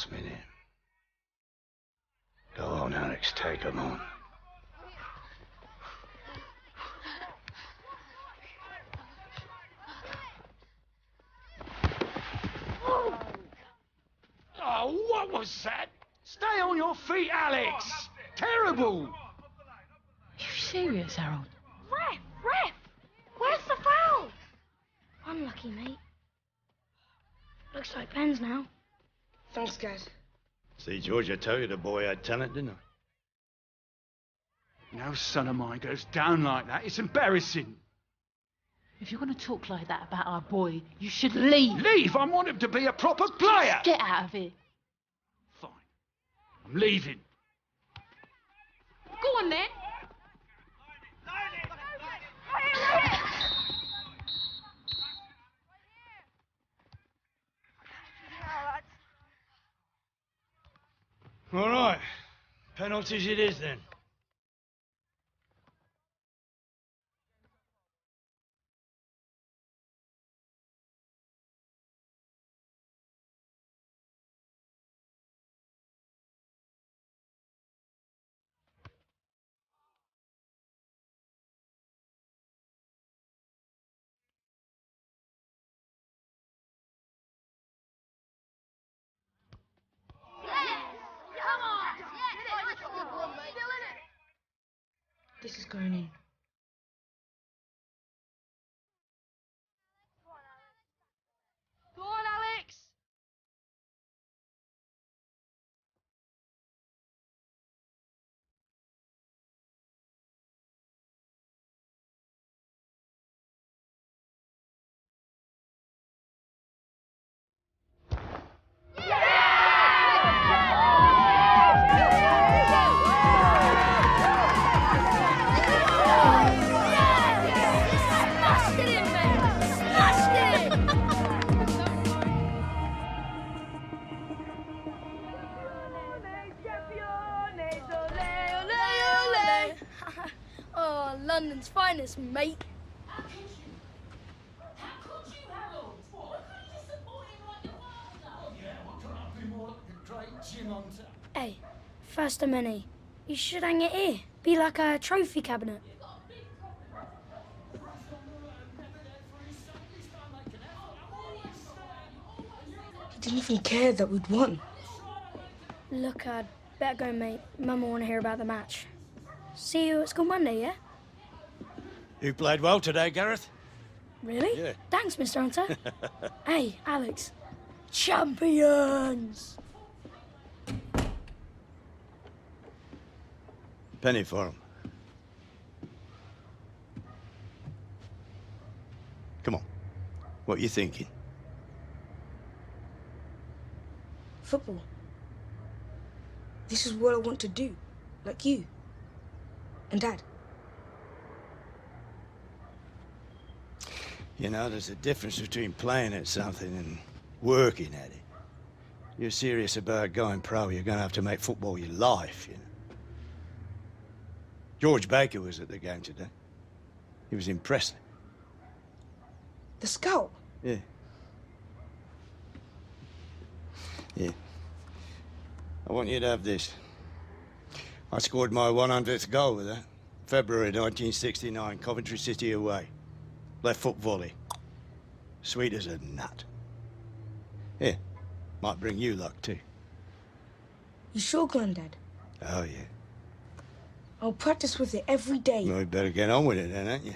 last minute. Go on, Alex, take them on. Oh, what was that? Stay on your feet, Alex! Terrible! You serious, Harold? Ref! Where's the foul? Unlucky, mate. Looks like pens now. Thanks, guys. See, George, I told you the boy had talent, didn't I? No son of mine goes down like that. It's embarrassing. If you're going to talk like that about our boy, you should leave. Leave? I want him to be a proper player. Just get out of here. Fine. I'm leaving. Go on, then. All right. Penalties it is, then. This is going in. Go on, Alex. Oh, London's finest, mate. How could you, Harold? Why couldn't you just support him like your father? Yeah, what could I be more like a great gym hunter? Hey, first of many. You should hang it here. Be like a trophy cabinet. He didn't even care that we'd won. Look, I'd better go, mate. Mum will want to hear about the match. See you at school Monday, yeah? You played well today, Gareth. Really? Yeah. Thanks, Mr. Hunter. Hey, Alex. Champions! Penny for him. Come on. What are you thinking? Football. This is what I want to do. Like you. And Dad. You know, there's a difference between playing at something and working at it. You're serious about going pro, you're going to have to make football your life, you know. George Baker was at the game today. He was impressive. The scout. Yeah. Yeah. I want you to have this. I scored my 100th goal with that. February 1969, Coventry City away. Left foot volley. Sweet as a nut. Here, might bring you luck too. You sure, Grandad? Oh, yeah. I'll practice with it every day. Well, you better get on with it then, ain't you?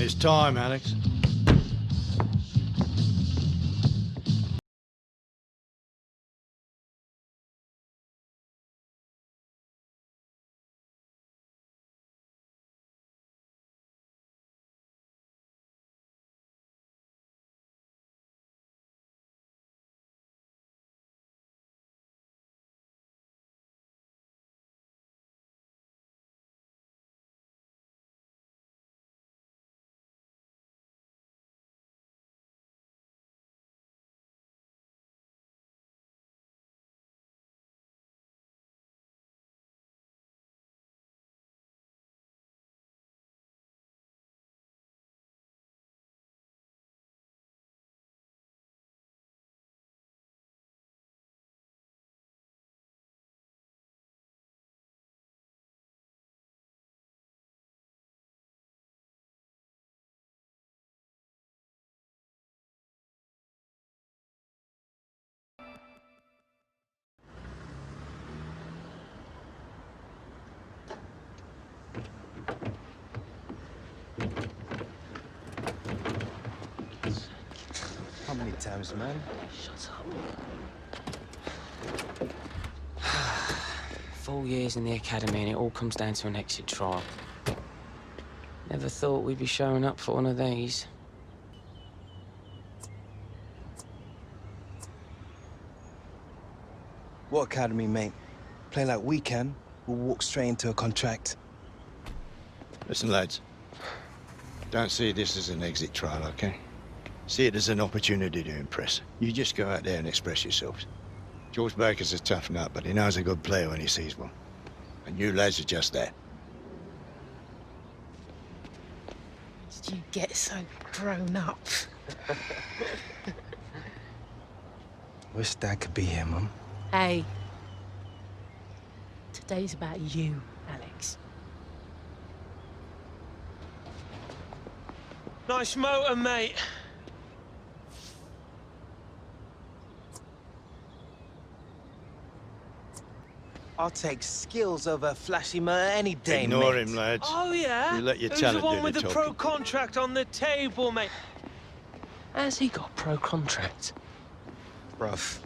It's time, Alex. How many times, man? Shut up. 4 years in the academy and it all comes down to an exit trial. Never thought we'd be showing up for one of these. What academy, mate? Play like we can, we'll walk straight into a contract. Listen, lads. Don't see this as an exit trial, okay? See it as an opportunity to impress. You just go out there and express yourselves. George Baker's a tough nut, but he knows a good player when he sees one. And you lads are just that. Did you get so grown up? Wish Dad could be here, Mum. Hey. Today's about you, Alex. Nice motor, mate. I'll take skills over flashy motor any day, Ignore mate. him, lads. Oh, yeah? You let your Who's talent the one do with the the talking. pro contract on the table, mate? Has he got pro contract? Rough.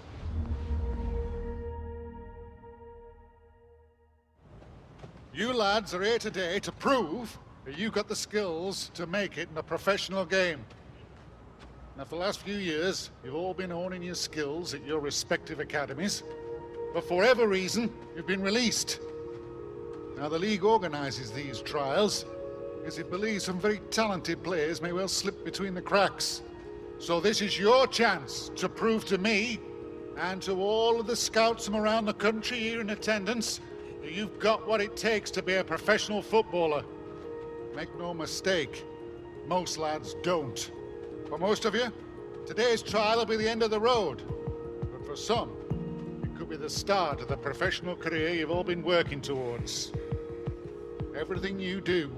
You lads are here today to prove that you've got the skills to make it in a professional game. Now, for the last few years, you've all been honing your skills at your respective academies, but for whatever reason, you've been released. Now, the league organises these trials because it believes some very talented players may well slip between the cracks. So this is your chance to prove to me and to all of the scouts from around the country here in attendance that you've got what it takes to be a professional footballer. Make no mistake, most lads don't. For most of you, today's trial will be the end of the road. But for some, it could be the start of the professional career you've all been working towards. Everything you do,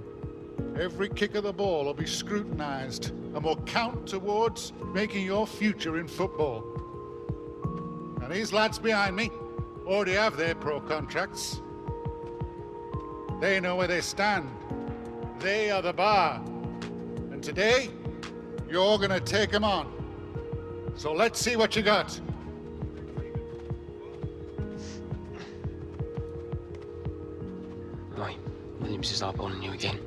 every kick of the ball will be scrutinised and will count towards making your future in football. And these lads behind me already have their pro contracts. They know where they stand. They are the bar. And today, you're gonna take them on. So let's see what you got. Right, Williams is eyeballing you again.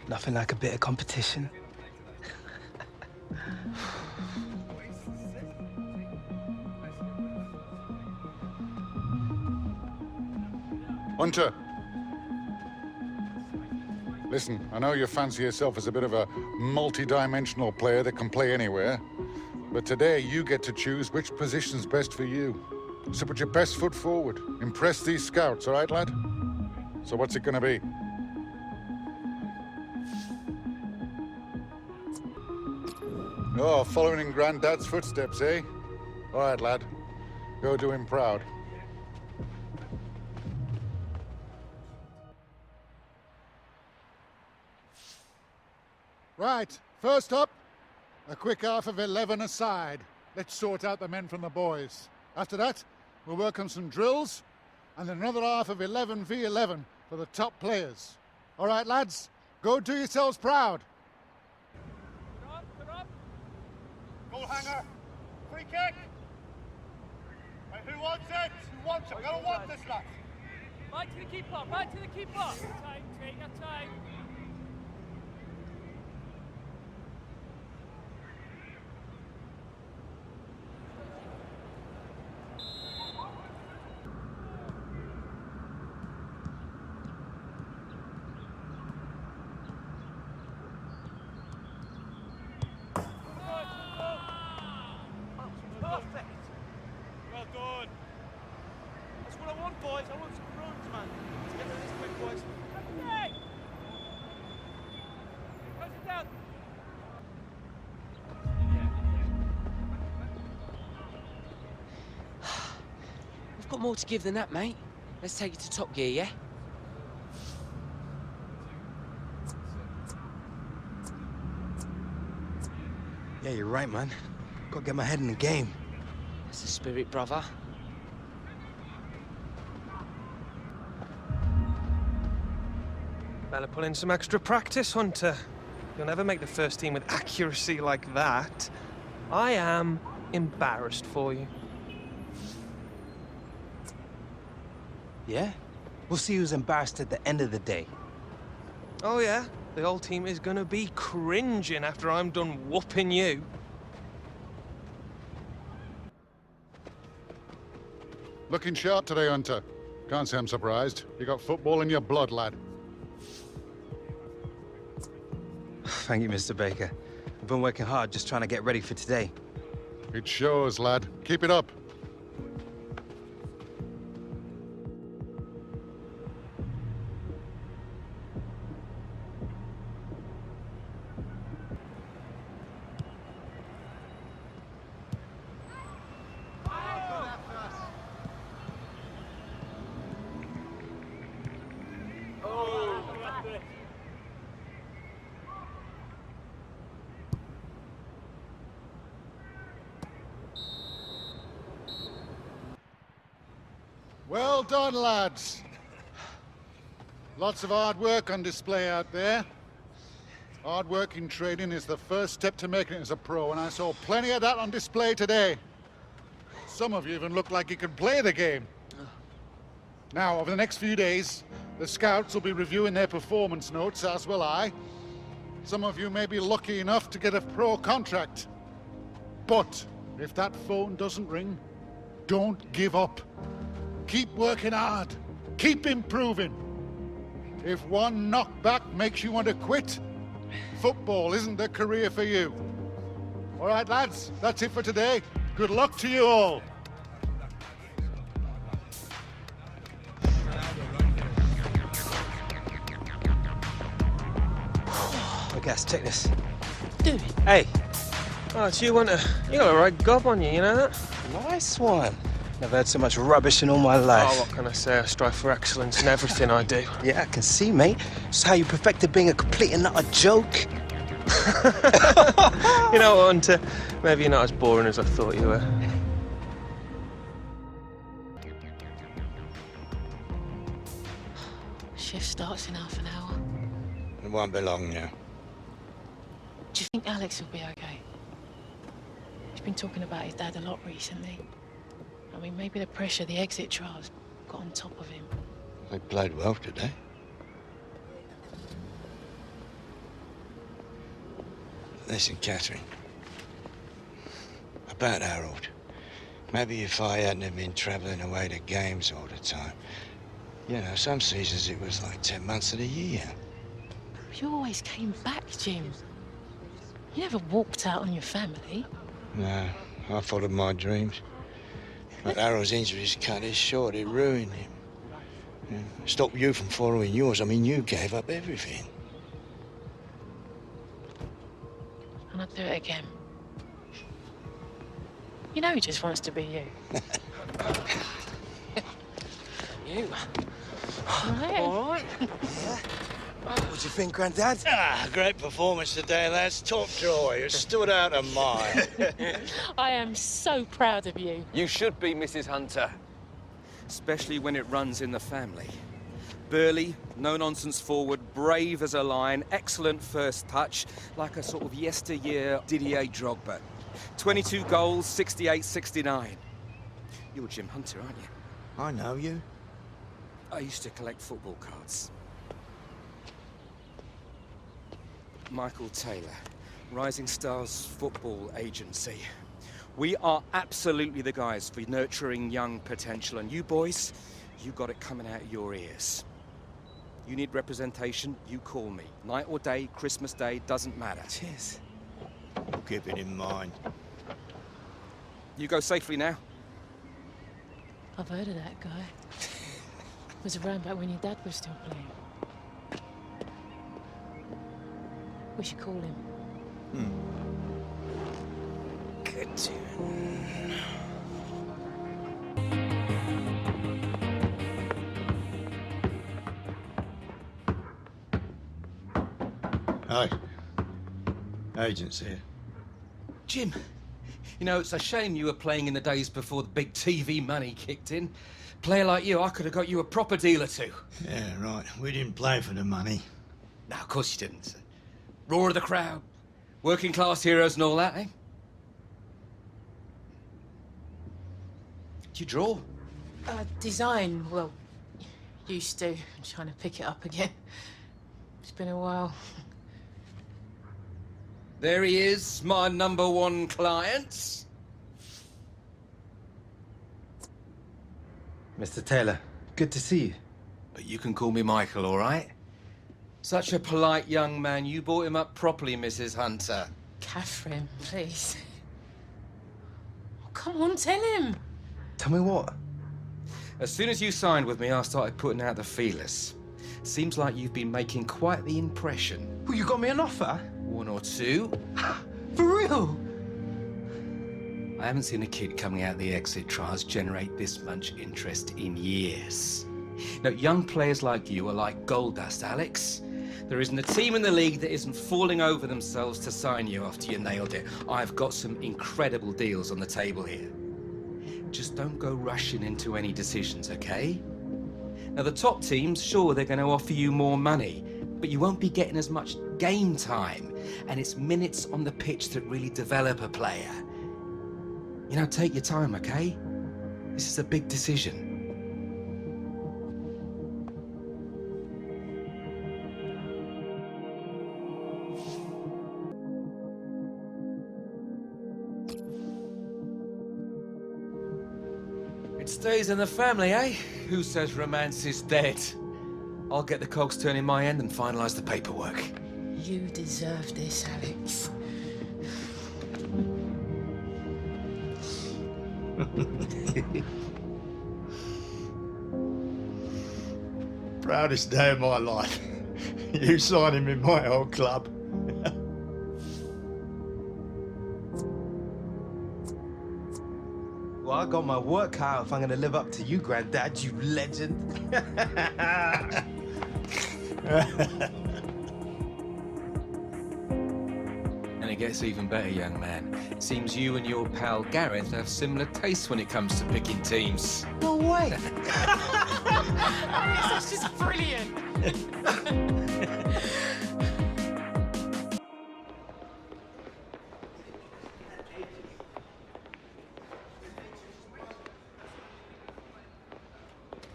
Nothing like a bit of competition. Hunter. Listen, I know you fancy yourself as a bit of a multi-dimensional player that can play anywhere, but today you get to choose which position's best for you. So put your best foot forward. Impress these scouts, all right, lad? So what's it gonna be? Oh, following in Granddad's footsteps, eh? All right, lad. Go do him proud. Right, first up, a quick half of 11 aside. Let's sort out the men from the boys. After that, we'll work on some drills, and then another half of 11v11 for the top players. All right, lads, go do yourselves proud. Goal hanger. Free kick. Right, who wants it? Who wants it? We don't want this, lads. Right to the keeper, right to the keeper. Time, take your time. Perfect. Well done. That's what I want, boys. I want some runs, man. Let's get to this quick, boys. Hey! Close it down. We've got more to give than that, mate. Let's take it to top gear, yeah? Yeah, you're right, man. Gotta get my head in the game. That's the spirit, brother. Better put in some extra practice, Hunter. You'll never make the first team with accuracy like that. I am embarrassed for you. Yeah? We'll see who's embarrassed at the end of the day. Oh yeah? The whole team is gonna be cringing after I'm done whooping you. Looking sharp today, Hunter. Can't say I'm surprised. You got football in your blood, lad. Thank you, Mr. Baker. I've been working hard just trying to get ready for today. It shows, lad. Keep it up. Well done, lads. Lots of hard work on display out there. Hard work in training is the first step to making it as a pro, and I saw plenty of that on display today. Some of you even look like you can play the game. Now, over the next few days, the scouts will be reviewing their performance notes, as will I. Some of you may be lucky enough to get a pro contract. But if that phone doesn't ring, don't give up. Keep working hard. Keep improving. If one knockback makes you want to quit, football isn't the career for you. All right, lads, that's it for today. Good luck to you all. Okay, let's check this. Dude. Hey. Oh, so you got a right gob on you, you know that? Nice one. Never heard so much rubbish in all my life. Oh, what can I say? I strive for excellence in everything I do. Yeah, I can see, mate. It's how you perfected being a complete and utter joke. You know what, Hunter? Maybe you're not as boring as I thought you were. Shift starts in half an hour. It won't be long now. Do you think Alex will be okay? He's been talking about his dad a lot recently. I mean, maybe the pressure the exit trials got on top of him. They played well today. Listen, Catherine. About Harold. Maybe if I hadn't have been travelling away to games all the time. You know, some seasons it was like 10 months of the year. You always came back, Jim. You never walked out on your family. No, I followed my dreams. But Harold's injuries cut it short. It ruined him. Yeah. Stopped you from following yours. I mean, you gave up everything. And I'd do it again. You know he just wants to be you. You. Right? All right. Yeah. What do you think, Grandad? Ah, great performance today, lads. Top draw. You stood out a mile. I am so proud of you. You should be, Mrs. Hunter. Especially when it runs in the family. Burly, no-nonsense forward, brave as a lion, excellent first touch, like a sort of yesteryear Didier Drogba. 22 goals, 68-69. You're Jim Hunter, aren't you? I know you. I used to collect football cards. Michael Taylor, Rising Stars Football Agency. We are absolutely the guys for nurturing young potential, and you boys, you got it coming out of your ears. You need representation, you call me. Night or day, Christmas Day, doesn't matter. Cheers. Keep it in mind. You go safely now. I've heard of that guy. Was around back when your dad was still playing. We should call him. Good tune. Hi. Agent's here. Jim, you know, it's a shame you were playing in the days before the big TV money kicked in. Player like you, I could have got you a proper deal or two. Yeah, right. We didn't play for the money. No, of course you didn't. Roar of the crowd, working class heroes and all that, eh? Do you draw? Design, well, used to. I'm trying to pick it up again. It's been a while. There he is, my #1 client. Mr. Taylor, good to see you. But you can call me Michael, all right? Such a polite young man. You brought him up properly, Mrs. Hunter. Catherine, please. Oh, come on, tell him. Tell me what? As soon as you signed with me, I started putting out the feelers. Seems like you've been making quite the impression. Well, you got me an offer? 1 or 2. For real? I haven't seen a kid coming out of the exit trials generate this much interest in years. Now, young players like you are like gold dust, Alex. There isn't a team in the league that isn't falling over themselves to sign you after you nailed it. I've got some incredible deals on the table here. Just don't go rushing into any decisions, okay? Now, the top teams, sure, they're going to offer you more money, but you won't be getting as much game time, and it's minutes on the pitch that really develop a player. You know, take your time, okay? This is a big decision. It stays in the family, eh? Who says romance is dead? I'll get the cogs turning my end and finalize the paperwork. You deserve this, Alex. Proudest day of my life. You signing in my old club. Well, I got my work cut out if I'm gonna live up to you, Granddad, you legend. And it gets even better, young man. It seems you and your pal Gareth have similar tastes when it comes to picking teams. No way. Alex, that's just brilliant.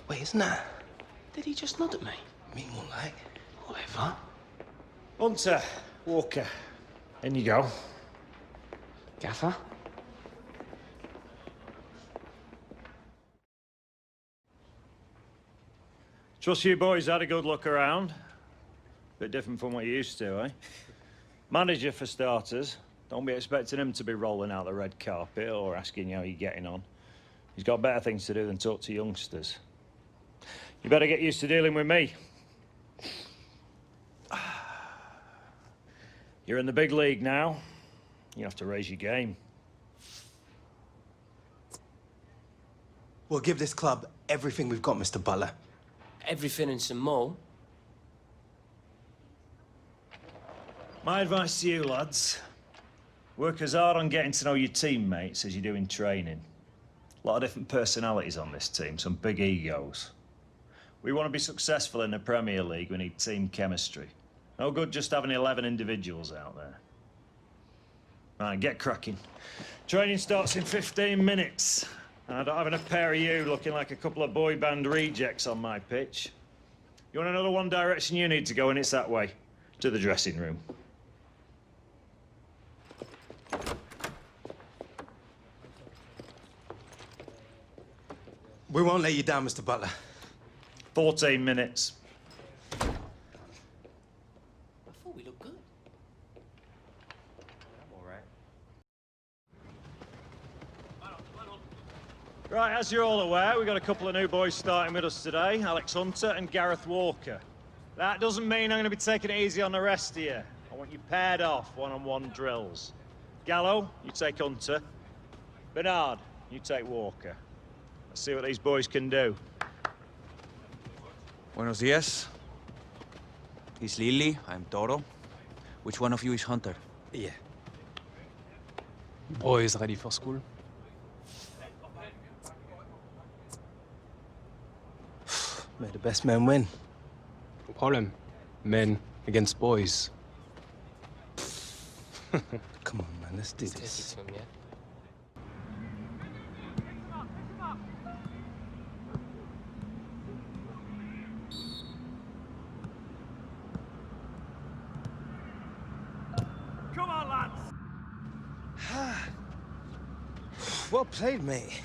Wait, isn't that? Did he just nod at me? Me more like. Whatever. Hunter, Walker, in you go. Gaffer? Trust you boys had a good look around. Bit different from what you used to, eh? Manager for starters. Don't be expecting him to be rolling out the red carpet or asking you how you're getting on. He's got better things to do than talk to youngsters. You better get used to dealing with me. You're in the big league now. You have to raise your game. We'll give this club everything we've got, Mr. Butler. Everything and some more. My advice to you, lads. Work as hard on getting to know your teammates as you do in training. A lot of different personalities on this team, some big egos. We want to be successful in the Premier League, we need team chemistry. No good just having 11 individuals out there. Right, get cracking. Training starts in 15 minutes. And I don't have enough pair of you looking like a couple of boy band rejects on my pitch. You want to know the one direction you need to go, and it's that way, to the dressing room. We won't let you down, Mr. Butler. 14 minutes. I thought we looked good. I'm all right. Right, as you're all aware, we've got a couple of new boys starting with us today, Alex Hunter and Gareth Walker. That doesn't mean I'm going to be taking it easy on the rest of you. I want you paired off, one-on-one drills. Gallo, you take Hunter. Bernard, you take Walker. Let's see what these boys can do. Buenos dias. He's Lily, I'm Toro. Which one of you is Hunter? Yeah. Boys ready for school? May the best man win. No problem. Men Against boys. Come on, man, let's do Take it this. to him, yeah? Come on, lads! Well played, mate.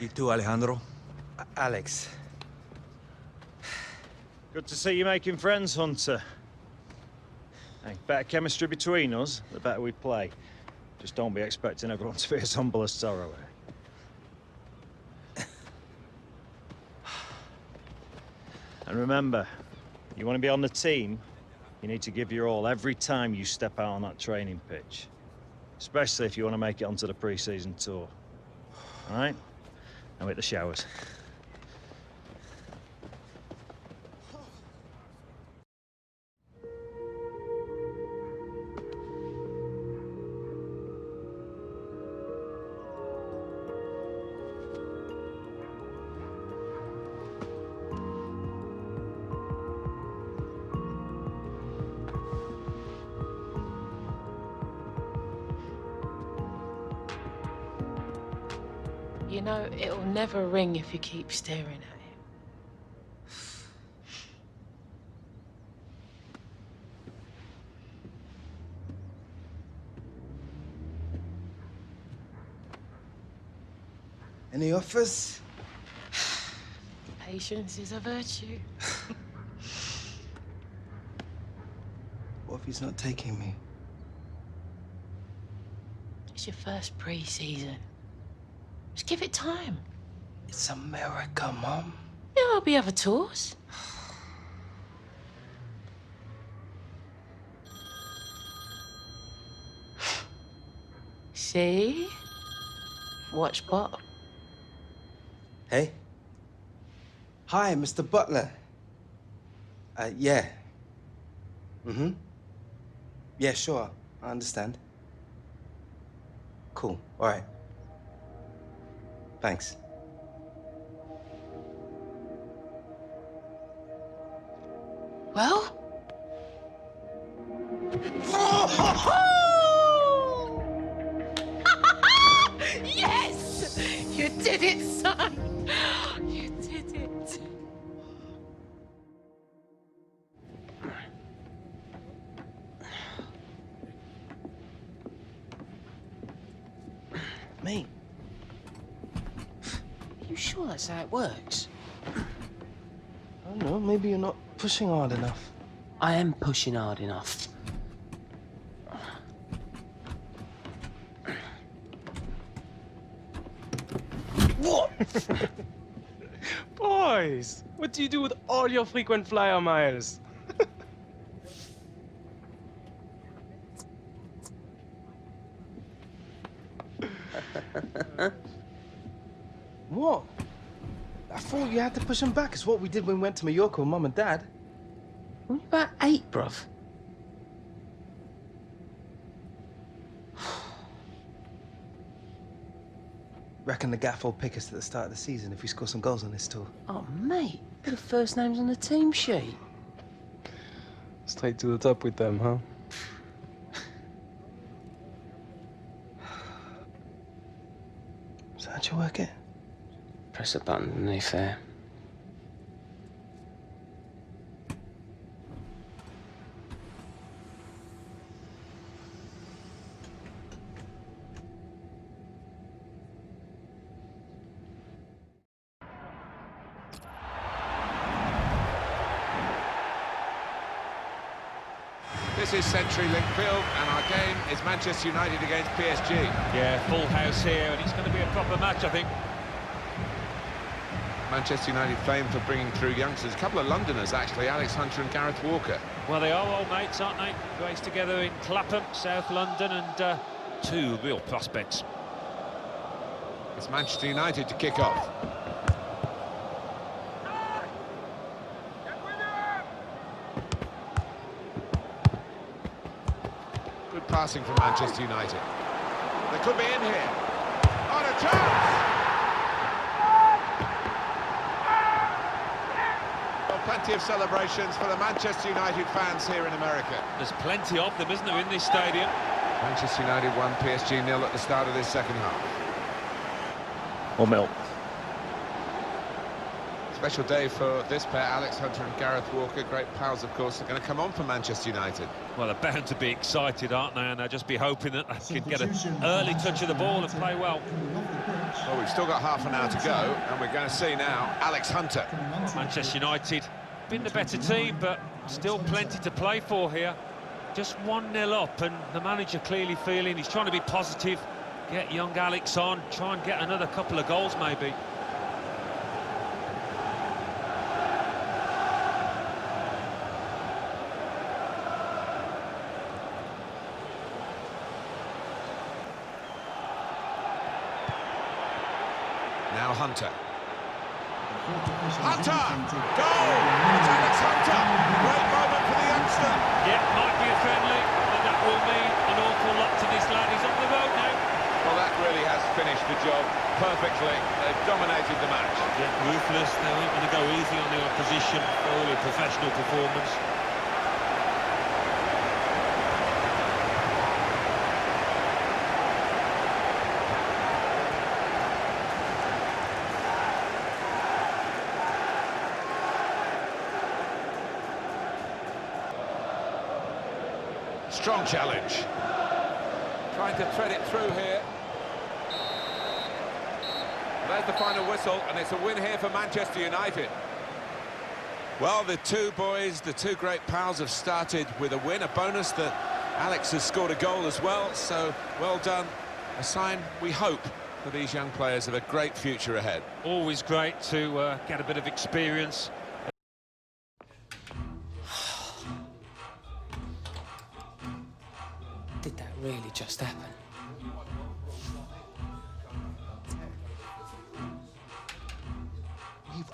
You too, Alejandro. Alex. Good to see you making friends, Hunter. Hey, better chemistry between us, the better we play. Just don't be expecting everyone to be as humble as Sorrow. And remember, you want to be on the team, you need to give your all every time you step out on that training pitch. Especially if you want to make it onto the pre-season tour. All right? Now hit the showers. You know, it'll never ring if you keep staring at it. Any offers? Patience is a virtue. What if he's not taking me? It's your first pre-season. Just give it time. It's America, Mom. There'll be other tours. See? Watch bottom. Hey? Hi, Mr. Butler. Yeah. Mm-hmm. Yeah, sure. I understand. Cool. All right. Thanks. Well? Yes! You did it, son! You did it. Mate. Are you sure that's how it works? I don't know, maybe you're not pushing hard enough. I am pushing hard enough. What? Boys, what do you do with all your frequent flyer miles? What? I thought you had to push him back. It's what we did when we went to Mallorca with Mum and Dad. Only about 8, bruv. Reckon the gaff will pick us at the start of the season if we score some goals on this tour. Oh, mate. They're the first names on the team sheet. Straight to the top with them, huh? So how'd you work it? Press a button underneath there. This is Century Link Field, and our game is Manchester United against PSG. Yeah, full house here, and it's going to be a proper match, I think. Manchester United famed for bringing through youngsters. A couple of Londoners, actually, Alex Hunter and Gareth Walker. Well, they are old mates, aren't they? Raised together in Clapham, South London, and two real prospects. It's Manchester United to kick off. Good passing from Manchester United. They could be in here. On a chance! Well, Plenty of celebrations for the Manchester United fans here in America. There's plenty of them, isn't there, in this stadium? Manchester United won, PSG 0 at the start of this second half. 1-0. Special day for this pair, Alex Hunter and Gareth Walker. Great pals, of course, are going to come on for Manchester United. Well, they're bound to be excited, aren't they? And they'll just be hoping that they can get an early touch of the ball and play well. Well, we've still got half an hour to go, and we're going to see now Alex Hunter. Manchester United, been the better team, but still plenty to play for here. Just 1-0 up, and the manager clearly feeling he's trying to be positive, get young Alex on, try and get another couple of goals maybe. Now Hunter. Hunter! Goal! It's Alex Hunter! Great moment for the youngster. Yeah, might be a friendly, but that will mean an awful lot to this lad. He's on the road now. Well, that really has finished the job perfectly. They've dominated the match. Yeah, ruthless. They weren't going to go easy on the opposition. Thoroughly professional performance. Strong challenge. Trying to thread it through here. There's the final whistle, and it's a win here for Manchester United. Well, the two boys, the two great pals, have started with a win, a bonus that Alex has scored a goal as well, so well done. A sign, we hope, for these young players of a great future ahead. Always great to get a bit of experience. Did that really just happen? We've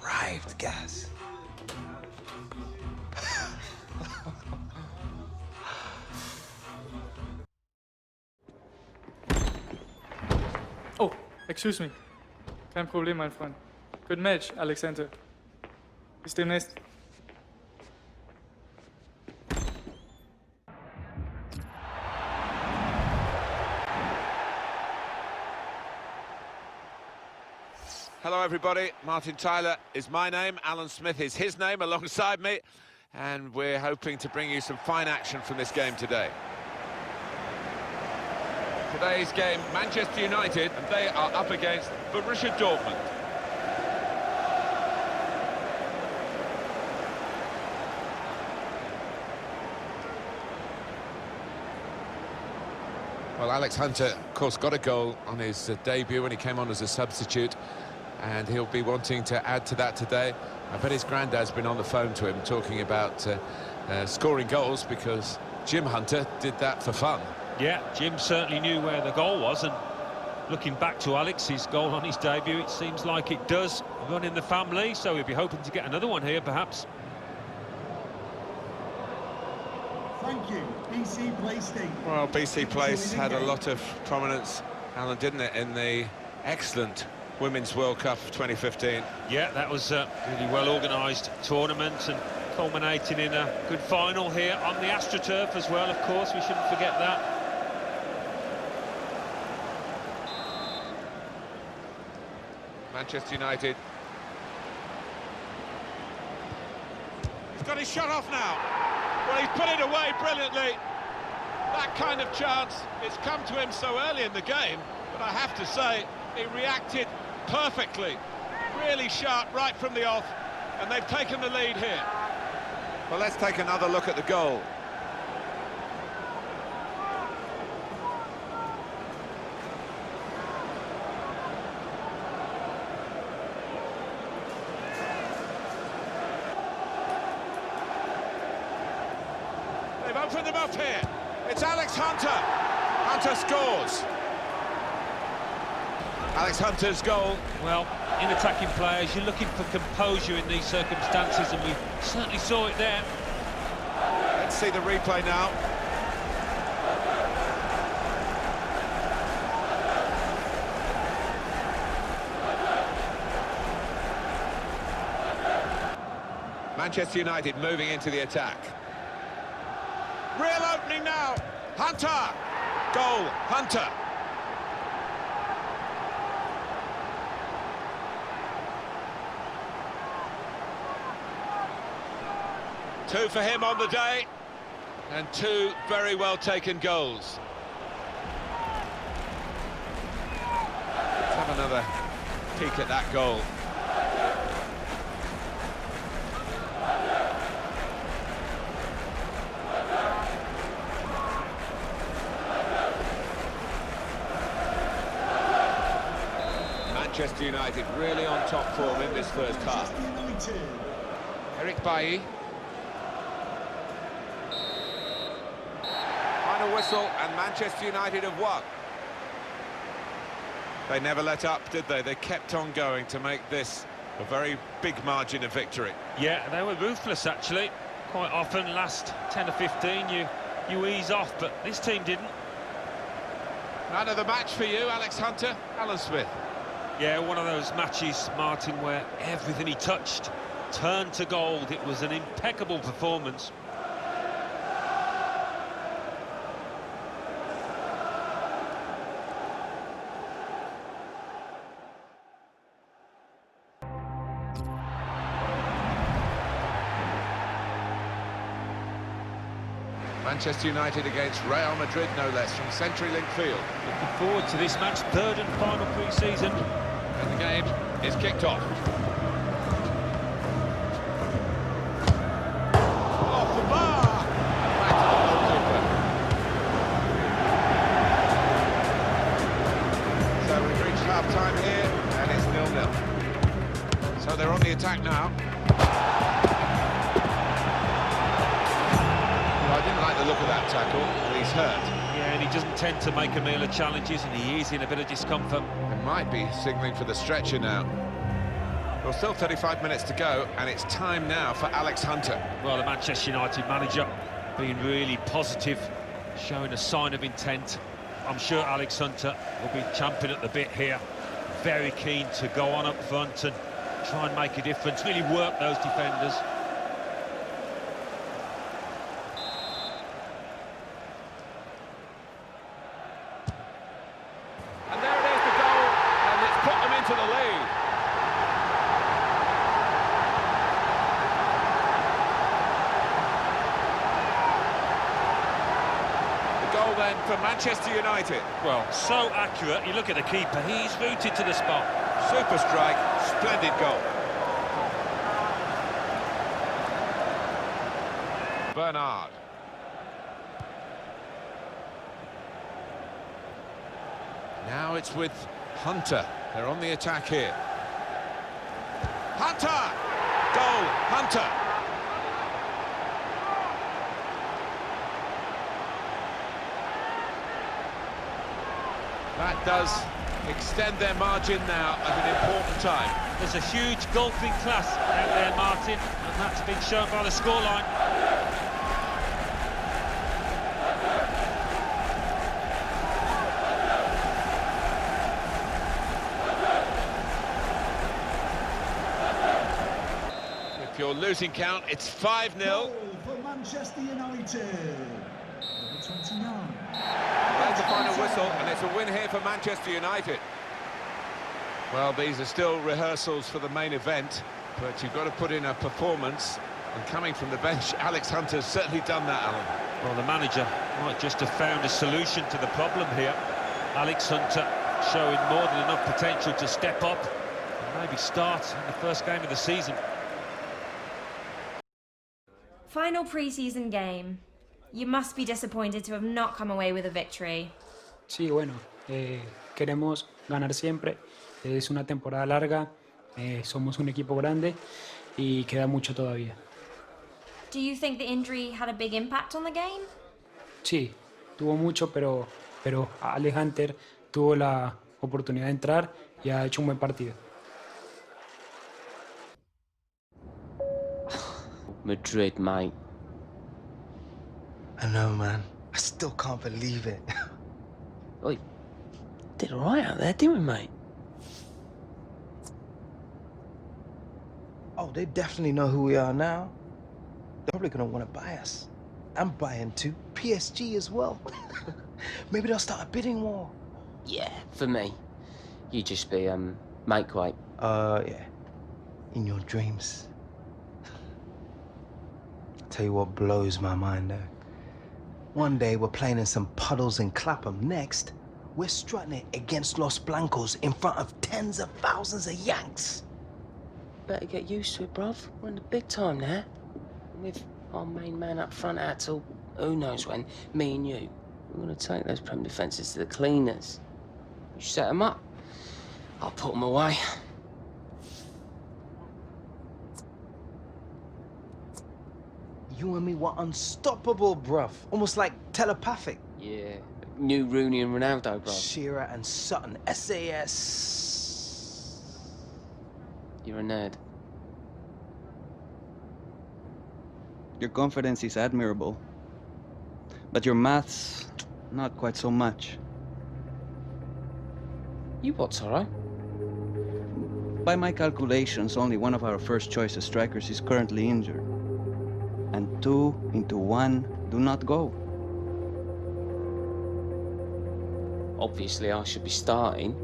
arrived, Gaz. Oh, excuse me. Kein Problem, mein Freund. Good match, Alex Hunter. Bis demnächst. Hello, everybody. Martin Tyler is my name. Alan Smith is his name alongside me. And we're hoping to bring you some fine action from this game today. Today's game, Manchester United, and they are up against Borussia Dortmund. Well, Alex Hunter, of course, got a goal on his debut when he came on as a substitute, and he'll be wanting to add to that today. I bet his granddad's been on the phone to him talking about scoring goals, because Jim Hunter did that for fun. Yeah, Jim certainly knew where the goal was, and looking back to Alex's goal on his debut, it seems like it does run in the family, so he'll be hoping to get another one here, perhaps. Thank you, BC Place Stadium. Well, BC Place had a lot of prominence, Alan, didn't it, in the excellent Women's World Cup of 2015. Yeah, that was a really well-organised tournament, and culminating in a good final here on the AstroTurf as well, of course, we shouldn't forget that. Manchester United. He's got his shot off now. Well, he's put it away brilliantly. That kind of chance, it's come to him so early in the game, but I have to say, he reacted perfectly. Really sharp right from the off, and they've taken the lead here. Well, let's take another look at the goal. They've opened them up here. It's Alex Hunter. Hunter scores. Alex Hunter's goal. Well, in attacking players, you're looking for composure in these circumstances, and we certainly saw it there. Let's see the replay now. Manchester United moving into the attack. Real opening now. Hunter. Goal, Hunter. Two for him on the day, and two very well taken goals. Let's have another peek at that goal. Manchester United really on top form in this first half. Eric Bailly. Final whistle, and Manchester United have won. They never let up, did they? They kept on going to make this a very big margin of victory. Yeah, they were ruthless, actually. Quite often, last 10 or 15, you ease off, but this team didn't. Man of the match for you, Alex Hunter, Alan Smith. Yeah, one of those matches, Martin, where everything he touched turned to gold. It was an impeccable performance. Manchester United against Real Madrid, no less, from CenturyLink Field. Looking forward to this match, third and final pre-season. And the game is kicked off. Off the bar! Back to the goalkeeper. So we've reached half-time here, and it's 0-0. So they're on the attack now. I didn't like the look of that tackle, but he's hurt. Yeah, and he doesn't tend to make a meal of challenges, and he is in a bit of discomfort. It might be signalling for the stretcher now. Well, still 35 minutes to go, and it's time now for Alex Hunter. Well, the Manchester United manager being really positive, showing a sign of intent. I'm sure Alex Hunter will be champing at the bit here. Very keen to go on up front and try and make a difference, really work those defenders. To the lead. The goal then for Manchester United. Well, so accurate. You look at the keeper, he's rooted to the spot. Super strike, splendid goal. Bernard. Now it's with Hunter. They're on the attack here. Hunter! Goal, Hunter! That does extend their margin now at an important time. There's a huge golfing class out there, Martin, and that's been shown by the scoreline. Your losing count, it's 5-0. Goal for Manchester United. Number 29. There's the final whistle, and it's a win here for Manchester United. Well, these are still rehearsals for the main event, but you've got to put in a performance. And coming from the bench, Alex Hunter's certainly done that, Alan. Well, the manager might just have found a solution to the problem here. Alex Hunter showing more than enough potential to step up and maybe start in the first game of the season. Final pre-season game. You must be disappointed to have not come away with a victory. Sí, bueno, queremos ganar siempre. Es una temporada larga, somos un equipo grande y queda mucho todavía. Do you think the injury had a big impact on the game? Sí, tuvo mucho, pero Alex Hunter tuvo la oportunidad de entrar y ha hecho un buen partido. Madrid, mate. I know, man. I still can't believe it. We did all right out there, didn't we, mate? Oh, they definitely know who we are now. They're probably gonna want to buy us. I'm buying too. PSG as well. Maybe they'll start a bidding war. Yeah, for me. You just be, make weight. Yeah. In your dreams. I'll tell you what blows my mind, though. One day we're playing in some puddles in Clapham. Next, we're strutting it against Los Blancos in front of tens of thousands of Yanks. Better get used to it, bruv. We're in the big time now. With our main man up front out till who knows when, me and you, we're gonna take those Prem defences to the cleaners. You set them up, I'll put them away. You and me were unstoppable, bruv. Almost like telepathic. Yeah, new Rooney and Ronaldo, bruv. Shearer and Sutton, SAS. You're a nerd. Your confidence is admirable. But your maths, not quite so much. You what, Toro? By my calculations, only one of our first choice strikers is currently injured. And 2 into 1 do not go. Obviously, I should be starting.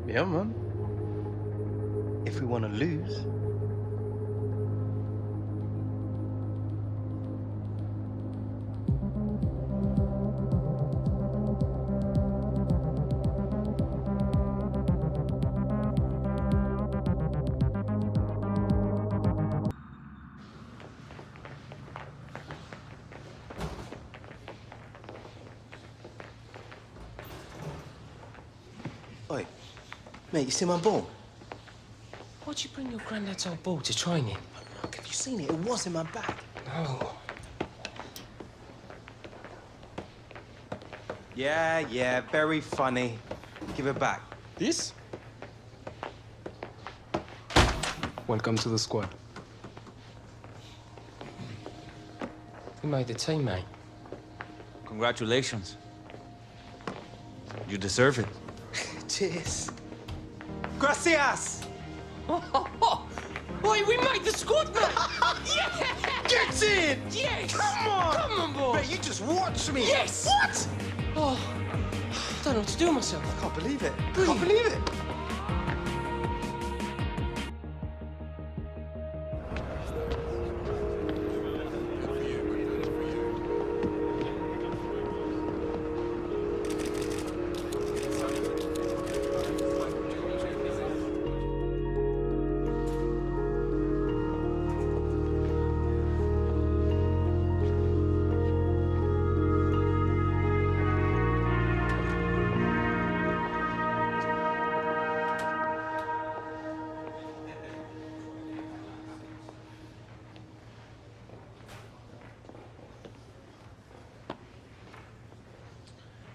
Yeah, man. If we want to lose. Oi, mate, you see my ball? Why'd you bring your granddad's old ball to training? Look, have you seen it? It was in my bag. No. Yeah, very funny. Give it back. This? Welcome to the squad. You made the team, mate. Congratulations. You deserve it. Cheers. Gracias! Oi, we made the squad, mate! Yeah! Get in! Yes! Come on! Come on, boy! Mate, you just watch me! Yes! What? Oh, I don't know what to do with myself. I can't believe it. I can't believe it.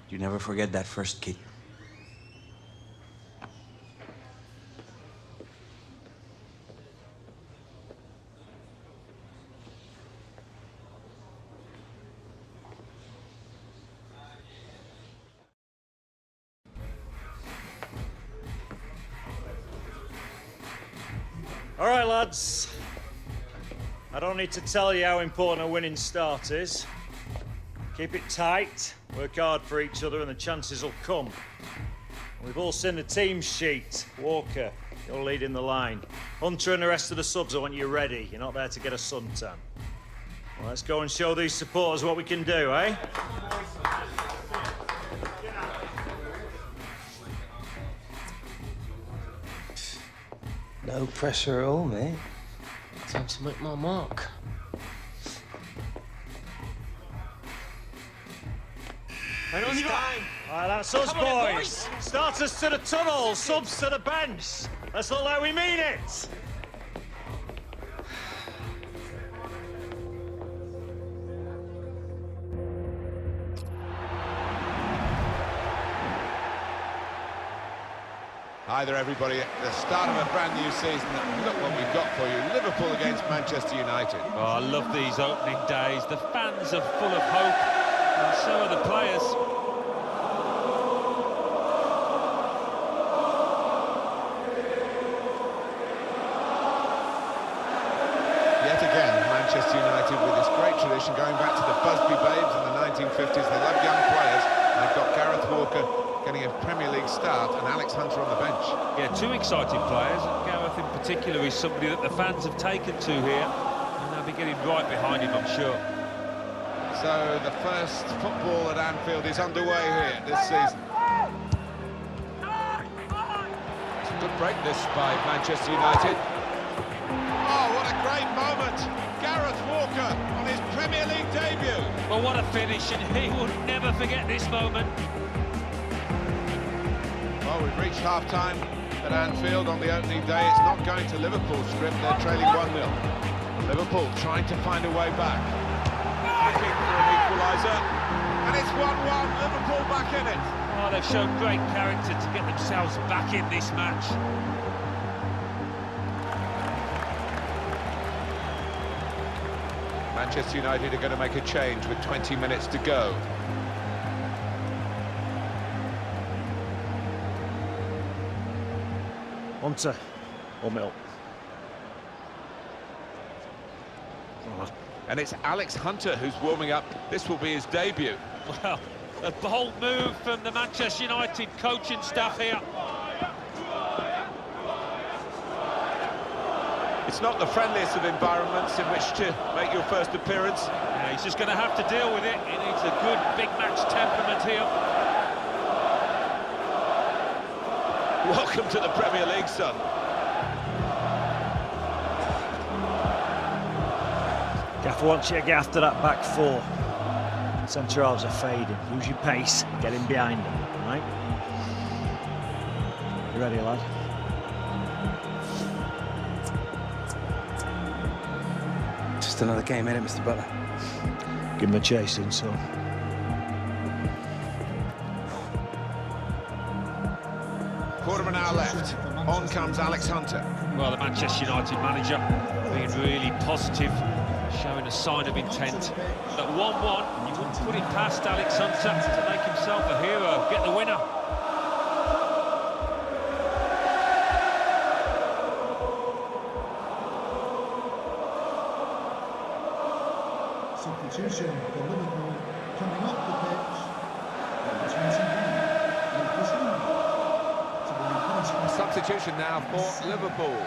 You never forget that first kick. All right, lads. I don't need to tell you how important a winning start is. Keep it tight, work hard for each other, and the chances will come. We've all seen the team sheet. Walker, you're leading the line. Hunter and the rest of the subs, I want you ready. You're not there to get a suntan. Well, let's go and show these supporters what we can do, eh? No pressure at all, mate. Time to make my mark. All right, that's us, boys. Starters to the tunnel, subs to the bench. Let's look like we mean it. Hi there, everybody. At the start of a brand new season, look what we've got for you. Liverpool against Manchester United. Oh, I love these opening days. The fans are full of hope, and so are the players. tradition going back to the Busby Babes in the 1950s. They love young players, and they've got Gareth Walker getting a Premier League start and Alex Hunter on the bench. Yeah, two exciting players, and Gareth in particular is somebody that the fans have taken to here, and they'll be getting right behind him, I'm sure. So the first football at Anfield is underway here this season. It's a good break this by Manchester United. Oh, what a great moment! Gareth Walker on his Premier League debut. Well, what a finish, and he will never forget this moment. Well, we've reached half-time at Anfield on the opening day. It's not going to Liverpool's script. They're trailing 1-0. Liverpool trying to find a way back. Looking for an equaliser. And it's 1-1. Liverpool back in it. Oh, they've shown great character to get themselves back in this match. Manchester United are going to make a change with 20 minutes to go. Hunter or Mill? And it's Alex Hunter who's warming up. This will be his debut. Well, a bold move from the Manchester United coaching staff here. It's not the friendliest of environments in which to make your first appearance. Yeah, he's just going to have to deal with it. He needs a good big match temperament here. Welcome to the Premier League, son. Gaffer wants you to get after that back four. Centre halves are fading. Use your pace, get in behind them, right? You ready, lad? Just another game, ain't it, Mr. Butler? Give him a chase in, son. Quarter of an hour left. On comes Alex Hunter. Well, the Manchester United manager being really positive, showing a sign of intent. At 1-1, you wouldn't put it past Alex Hunter to make himself a hero, get the winner. Substitution for Liverpool coming up the pitch. Substitution now for Liverpool.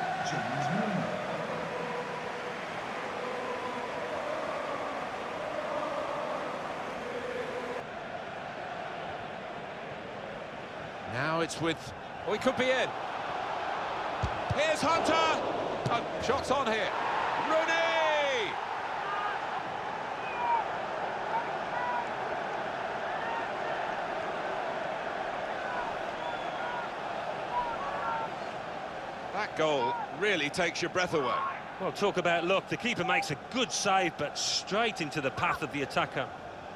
Now it's with... Oh, he could be in. Here's Hunter! Oh, shots on here. Rooney! That goal really takes your breath away. Well, talk about luck. The keeper makes a good save, but straight into the path of the attacker.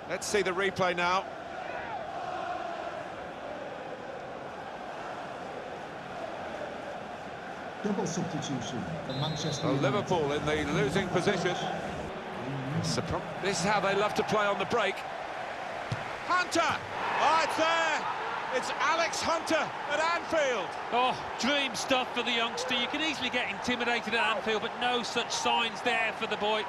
Let's see the replay now. Double substitution for Manchester United. Liverpool in the losing position. This is how they love to play on the break. Hunter! Oh, it's there! It's Alex Hunter at Anfield. Oh, dream stuff for the youngster. You can easily get intimidated at Anfield, but no such signs there for the boy.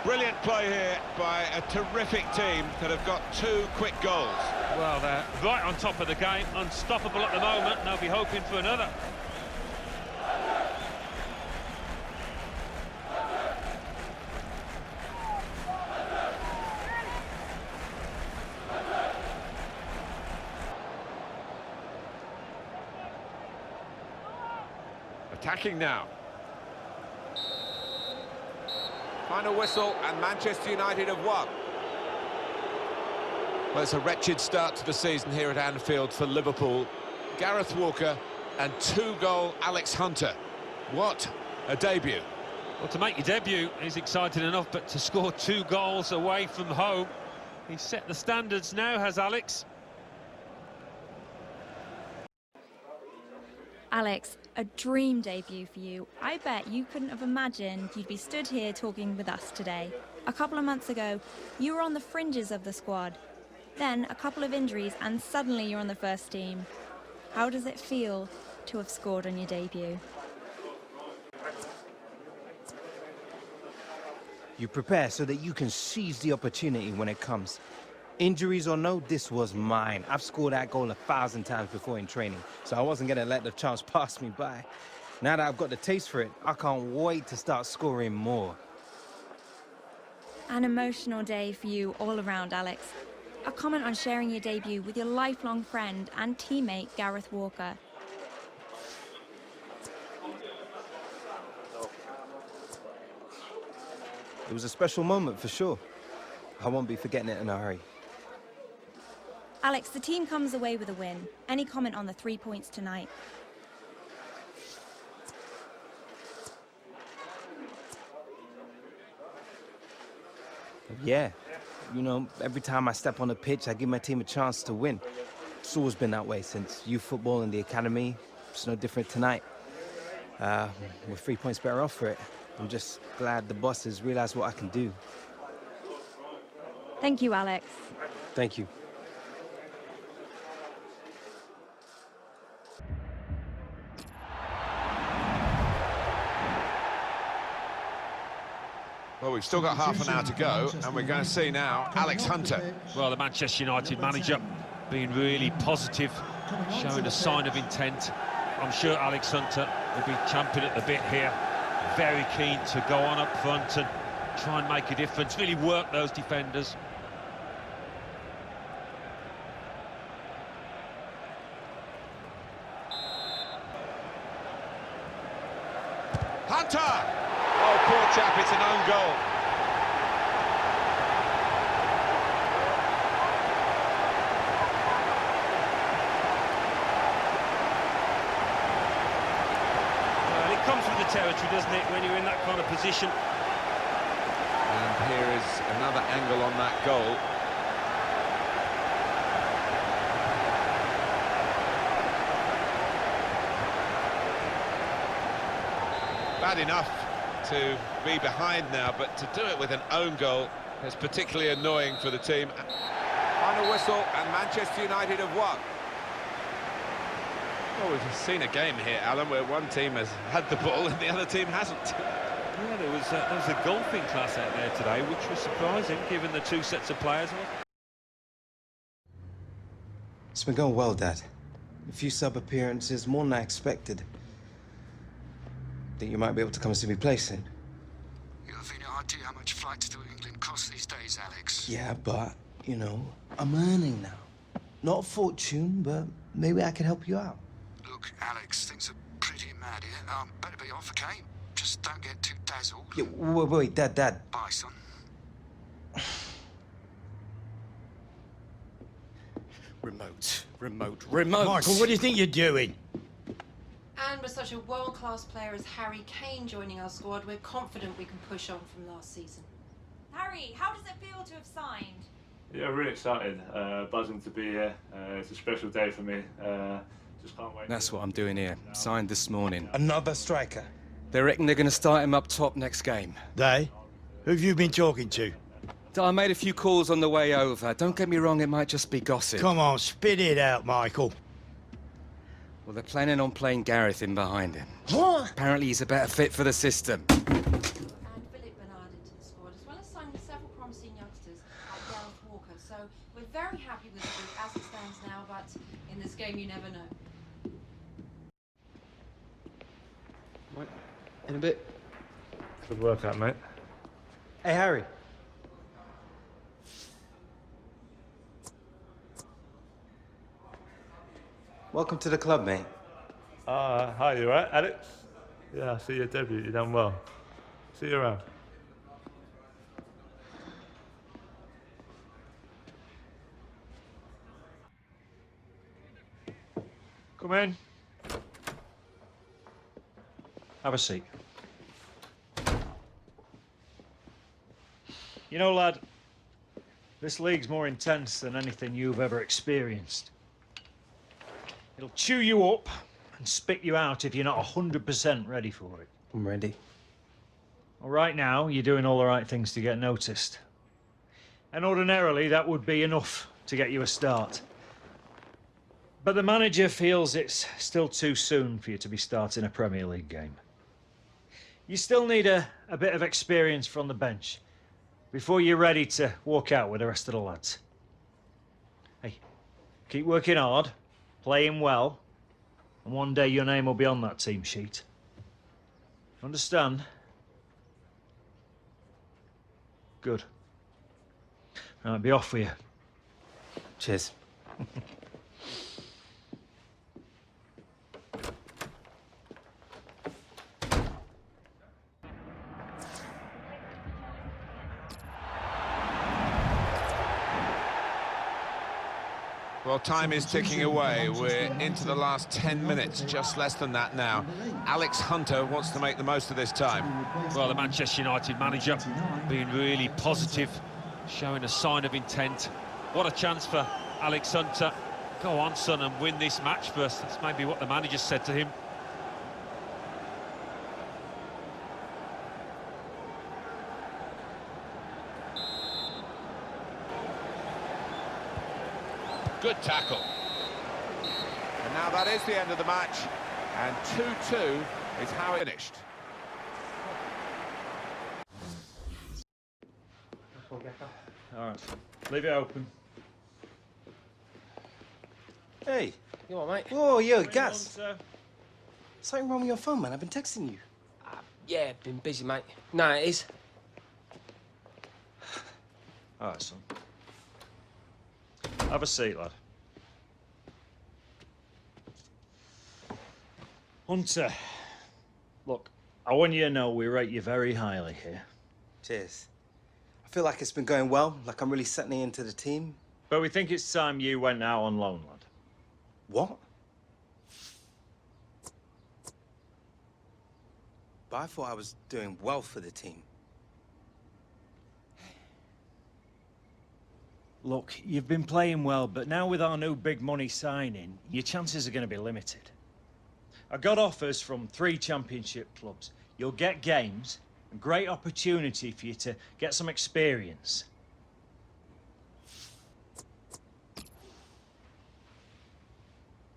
Brilliant play here by a terrific team that have got two quick goals. Well, they're right on top of the game, unstoppable at the moment, and they'll be hoping for another. Attacking now. Final whistle and Manchester United have won. Well, it's a wretched start to the season here at Anfield for Liverpool. Gareth Walker and two-goal Alex Hunter. What a debut. Well, to make your debut is exciting enough, but to score 2 goals away from home, he's set the standards now, has Alex. Alex, a dream debut for you. I bet you couldn't have imagined you'd be stood here talking with us today. A couple of months ago, you were on the fringes of the squad. Then a couple of injuries and suddenly you're on the first team. How does it feel to have scored on your debut? You prepare so that you can seize the opportunity when it comes. Injuries or no, this was mine. I've scored that goal 1,000 times before in training, so I wasn't going to let the chance pass me by. Now that I've got the taste for it, I can't wait to start scoring more. An emotional day for you all around, Alex. A comment on sharing your debut with your lifelong friend and teammate, Gareth Walker. It was a special moment for sure. I won't be forgetting it in a hurry. Alex, the team comes away with a win. Any comment on the 3 points tonight? Yeah. You know, every time I step on the pitch, I give my team a chance to win. It's always been that way since youth football in the academy. It's no different tonight. We're 3 points better off for it. I'm just glad the bosses realize what I can do. Thank you, Alex. Thank you. Well, we've still got half an hour to go, and we're going to see now Alex Hunter. Well, the Manchester United manager being really positive, showing a sign of intent. I'm sure Alex Hunter will be champing at the bit here. Very keen to go on up front and try and make a difference, really work those defenders. Hunter! Oh, poor chap, it's an own goal. Well, it comes with the territory, doesn't it, when you're in that kind of position? And here is another angle on that goal. Bad enough to be behind now, but to do it with an own goal is particularly annoying for the team. Final whistle, and Manchester United have won. Well, we've seen a game here, Alan, where one team has had the ball and the other team hasn't. Yeah, there was a golfing class out there today, which was surprising, given the two sets of players. It's been going well, Dad. A few sub-appearances, more than I expected. Think you might be able to come and see me play soon? You have any idea how much flights to England cost these days, Alex? Yeah, but, you know, I'm earning now. Not a fortune, but maybe I can help you out. Look, Alex, things are pretty mad here. Better be off, okay? Just don't get too dazzled. Yeah, wait, Dad. Bye, son. Remote. Michael, what do you think you're doing? And with such a world-class player as Harry Kane joining our squad, we're confident we can push on from last season. Harry, how does it feel to have signed? Yeah, really excited. Buzzing to be here. It's a special day for me. Just can't wait. That's what I'm doing here. Signed this morning. Another striker? They reckon they're going to start him up top next game. They? Who've you been talking to? I made a few calls on the way over. Don't get me wrong, it might just be gossip. Come on, spit it out, Michael. Well, they're planning on playing Gareth in behind him. What? Apparently he's a better fit for the system. And Philip Bernard into the squad, as well as signing several promising youngsters like Gareth Walker. So we're very happy with the group as it stands now, but in this game you never know. Right. In a bit. Good workout, mate. Hey, Harry. Welcome to the club, mate. Hi, you alright, Alex? Yeah, I see your debut. You've done well. See you around. Come in. Have a seat. You know, lad, this league's more intense than anything you've ever experienced. It'll chew you up and spit you out if you're not 100% ready for it. I'm ready. Well, right now, you're doing all the right things to get noticed. And ordinarily, that would be enough to get you a start. But the manager feels it's still too soon for you to be starting a Premier League game. You still need a bit of experience from the bench before you're ready to walk out with the rest of the lads. Hey, keep working hard, playing well, and one day your name will be on that team sheet. Understand? Good. Right, be off with you. Cheers. Well, time is ticking away. We're into the last 10 minutes, just less than that now. Alex Hunter wants to make the most of this time. Well, the Manchester United manager being really positive, showing a sign of intent. What a chance for Alex Hunter. Go on, son, and win this match for us. That's maybe what the manager said to him. Good tackle. And now that is the end of the match. And 2-2 is how it finished. All right, leave it open. Hey. You all right, mate? Whoa, yo, Gaz. Something wrong with your phone, man? I've been texting you. Yeah, been busy, mate. No, it is. All right, son. Have a seat, lad. Hunter, look, I want you to know we rate you very highly here. Cheers. I feel like it's been going well, like I'm really settling into the team. But we think it's time you went out on loan, lad. What? But I thought I was doing well for the team. Look, you've been playing well, but now with our new big money signing, your chances are going to be limited. I got offers from 3 championship clubs. You'll get games, a great opportunity for you to get some experience.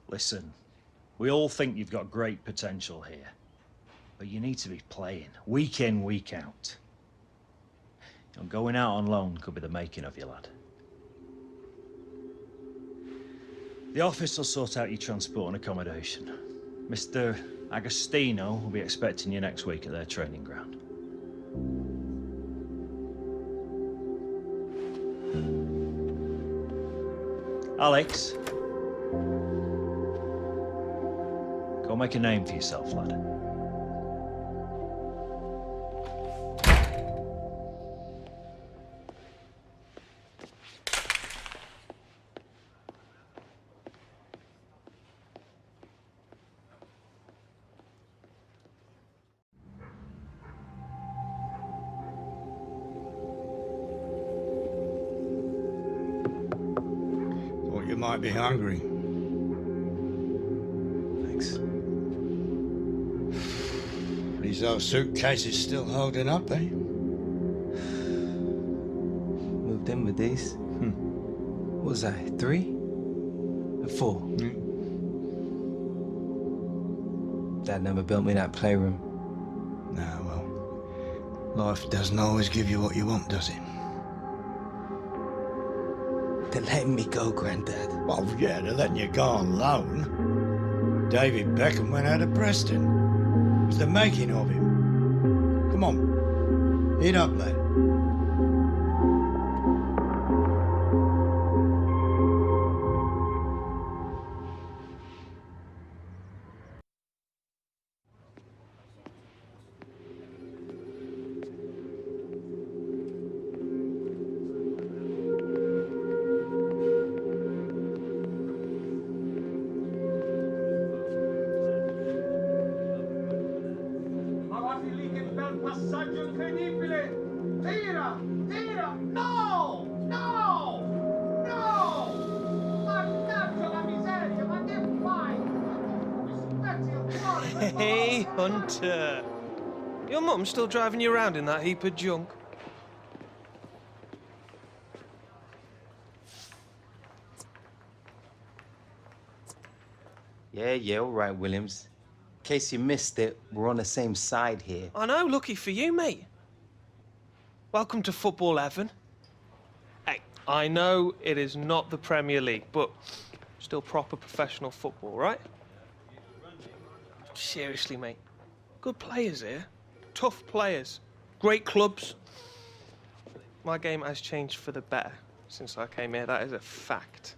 Listen, we all think you've got great potential here, but you need to be playing week in, week out. Going out on loan could be the making of you, lad. The office will sort out your transport and accommodation. Mr. Agostino will be expecting you next week at their training ground. Alex, go make a name for yourself, lad. Thought you might be hungry. Thanks. These old suitcases still holding up, eh? Moved in with these. What was I, 3? Or 4? Dad never built me that playroom. Nah, well, life doesn't always give you what you want, does it? They're letting me go, Granddad. Well, yeah, they're letting you go on loan. David Beckham went out of Preston. It was the making of him. Come on, eat up, lad. Passaggio incredibile! Tira! Tira! No! No! No! Mannaggia la miseria, ma che fai? Mi spezzi il cuore! Hey, Hunter. Your mum's still driving you around in that heap of junk? Yeah, all right, Williams. In case you missed it, we're on the same side here. I know, lucky for you, mate. Welcome to Football, Evan. Hey, I know it is not the Premier League, but still proper professional football, right? Seriously, mate. Good players here. Tough players. Great clubs. My game has changed for the better since I came here. That is a fact.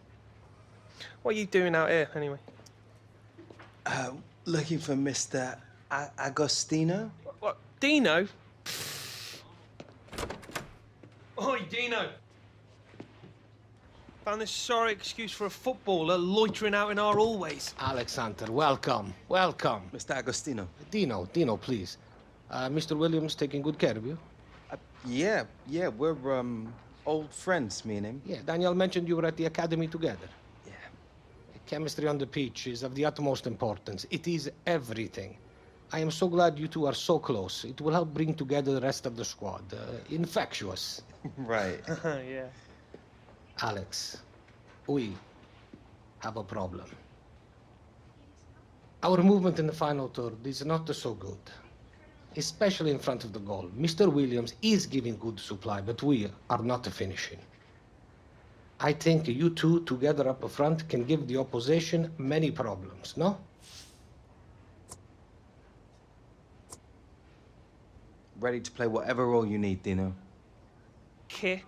What are you doing out here, anyway? Looking for Mr. Agostino? What? Dino? Oi, Dino! Found this sorry excuse for a footballer loitering out in our hallways. Alex Hunter, welcome, welcome. Mr. Agostino. Dino, please. Mr. Williams taking good care of you? Yeah, we're, old friends, me and him. Yeah, Daniel mentioned you were at the academy together. Yeah. Chemistry on the pitch is of the utmost importance. It is everything. I am so glad you two are so close. It will help bring together the rest of the squad. Infectious. Right. Yeah. Alex, we have a problem. Our movement in the final third is not so good, especially in front of the goal. Mr. Williams is giving good supply, but we are not finishing. I think you two together up front can give the opposition many problems, no? Ready to play whatever role you need, Dino. Kick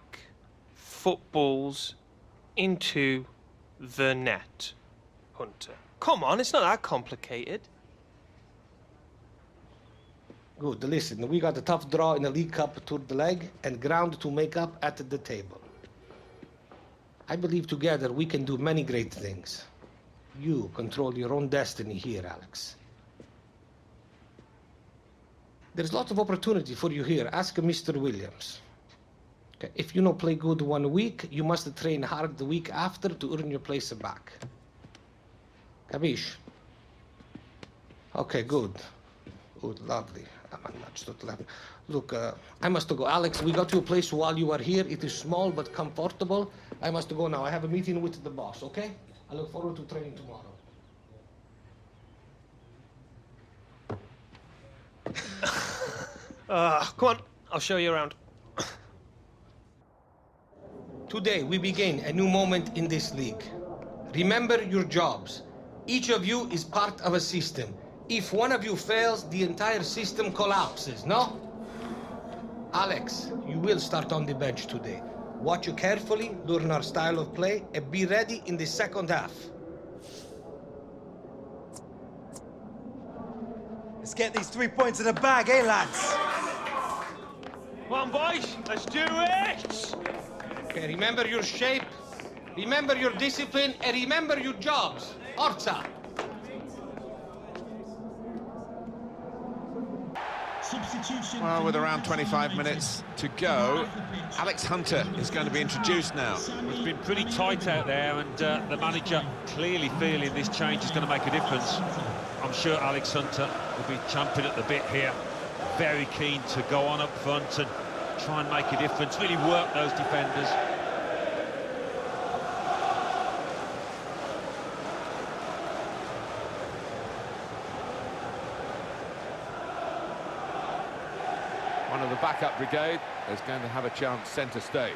footballs into the net, Hunter. Come on, it's not that complicated. Good, listen, we got a tough draw in the League Cup toward the leg and ground to make up at the table. I believe together we can do many great things. You control your own destiny here, Alex. There's lots of opportunity for you here. Ask Mr. Williams. Okay. If you don't play good 1 week, you must train hard the week after to earn your place back. Capish? Okay, good. Good, lovely. Look, I must go. Alex, we got you a place while you are here. It is small but comfortable. I must go now. I have a meeting with the boss, okay? I look forward to training tomorrow. Come on, I'll show you around. Today, we begin a new moment in this league. Remember your jobs. Each of you is part of a system. If one of you fails, the entire system collapses, no? Alex, you will start on the bench today. Watch you carefully, learn our style of play, and be ready in the second half. Let's get these 3 points in the bag, eh, lads? Come on, boys, let's do it! Okay, remember your shape, remember your discipline, and remember your jobs. Orza! Well, with around 25 minutes to go, Alex Hunter is going to be introduced now. It's been pretty tight out there, and the manager clearly feeling this change is going to make a difference. I'm sure Alex Hunter will be champing at the bit here. Very keen to go on up front and try and make a difference, really work those defenders. One of the backup brigade is going to have a chance centre stage.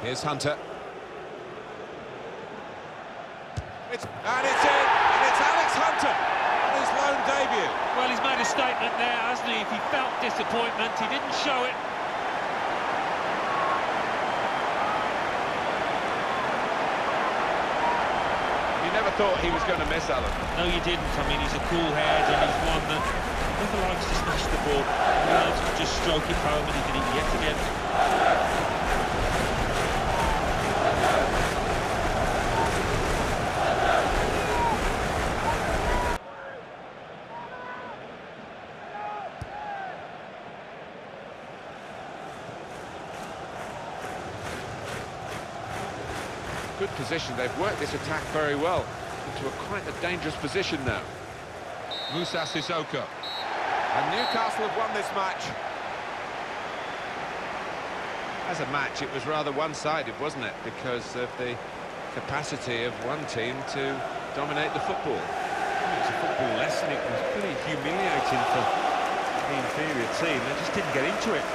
Here's Hunter. It's in, and it's Alex Hunter on his lone debut. Well, he's made a statement there, hasn't he? If he felt disappointment, he didn't show it. You never thought he was going to miss, Alan. No, you didn't. I mean, he's a cool head, and he's one that never likes to smash the ball. He likes to just stroke it home, and he did it yet again. Good position. They've worked this attack very well into quite a dangerous position now. Musa Sissoko. And Newcastle have won this match. As a match, it was rather one-sided, wasn't it? Because of the capacity of one team to dominate the football. It was a football lesson. It was pretty humiliating for the inferior team. They just didn't get into it.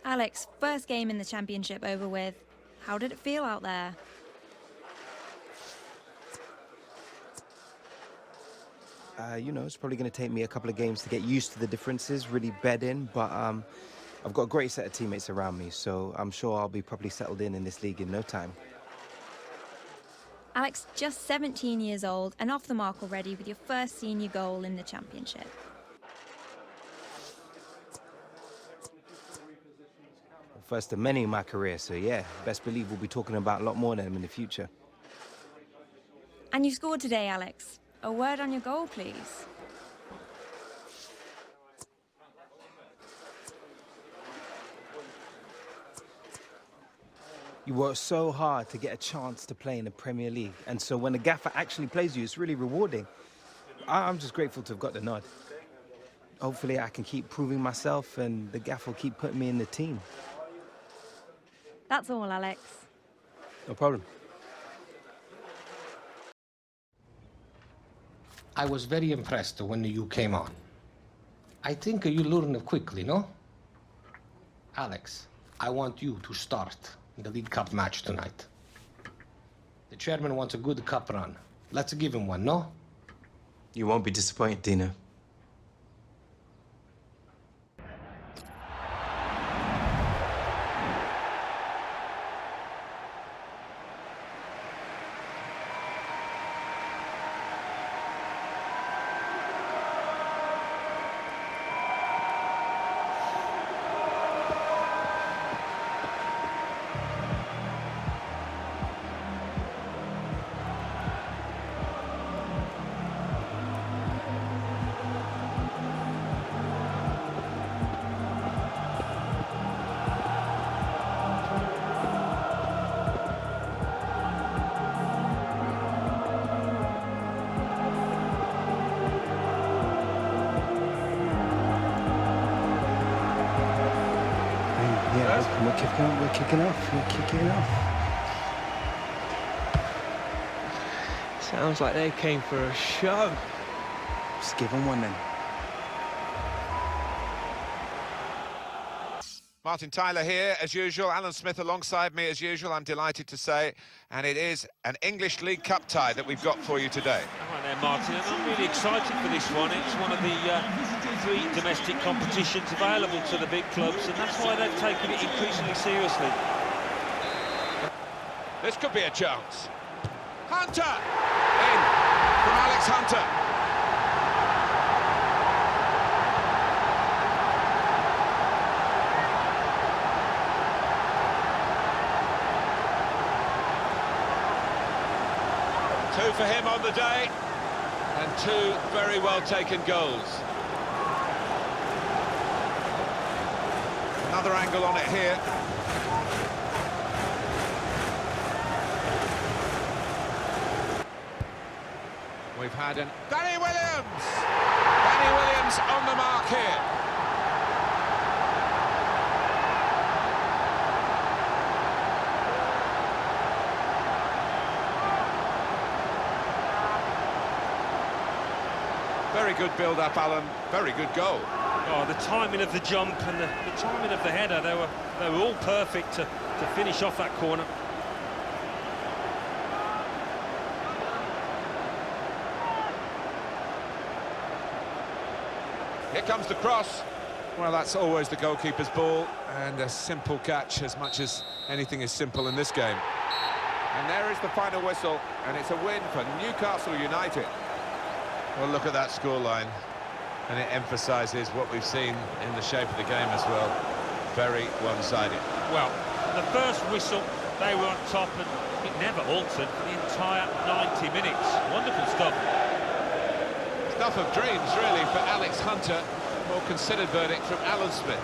Alex, first game in the championship over with. How did it feel out there? You know, it's probably going to take me a couple of games to get used to the differences, really bed in, but I've got a great set of teammates around me, so I'm sure I'll be properly settled in this league in no time. Alex, just 17 years old and off the mark already with your first senior goal in the championship. First of many in my career, so yeah, best believe we'll be talking about a lot more than them in the future. And you scored today, Alex. A word on your goal, please. You work so hard to get a chance to play in the Premier League, and so when the gaffer actually plays you, it's really rewarding. I'm just grateful to have got the nod. Hopefully I can keep proving myself and the gaffer will keep putting me in the team. That's all, Alex. No problem. I was very impressed when you came on. I think you learned quickly, no? Alex, I want you to start the League Cup match tonight. The chairman wants a good cup run. Let's give him one, no? You won't be disappointed, Dino. Yeah, we're kicking off. Sounds like they came for a show. Just give them one then. Martin Tyler here, as usual. Alan Smith alongside me, as usual, I'm delighted to say. And it is an English League Cup tie that we've got for you today. All right there, Martin, and I'm really excited for this one. It's one of the 3 domestic competitions available to the big clubs, and that's why they've taken it increasingly seriously. This could be a chance. Hunter! In from Alex Hunter. Two for him on the day, and 2 very well taken goals. Another angle on it here. We've had an... Danny Williams! Danny Williams on the mark here. Very good build-up, Alan. Very good goal. Oh, the timing of the jump and the timing of the header, they were all perfect to finish off that corner. Here comes the cross. Well, that's always the goalkeeper's ball, and a simple catch, as much as anything is simple in this game. And there is the final whistle, and it's a win for Newcastle United. Well, look at that scoreline, and it emphasises what we've seen in the shape of the game as well. Very one-sided. Well, the first whistle, they were on top, and it never altered for the entire 90 minutes. Wonderful stuff. Stuff of dreams, really, for Alex Hunter. More considered verdict from Alan Smith.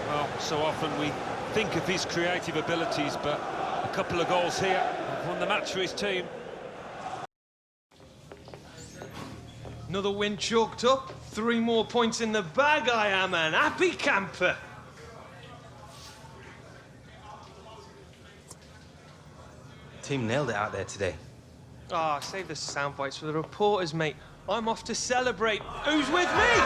Well, so often we think of his creative abilities, but a couple of goals here have won the match for his team. Another win chalked up. 3 more points in the bag. I am an happy camper. Team nailed it out there today. Ah, save the sound bites for the reporters, mate. I'm off to celebrate. Who's with me?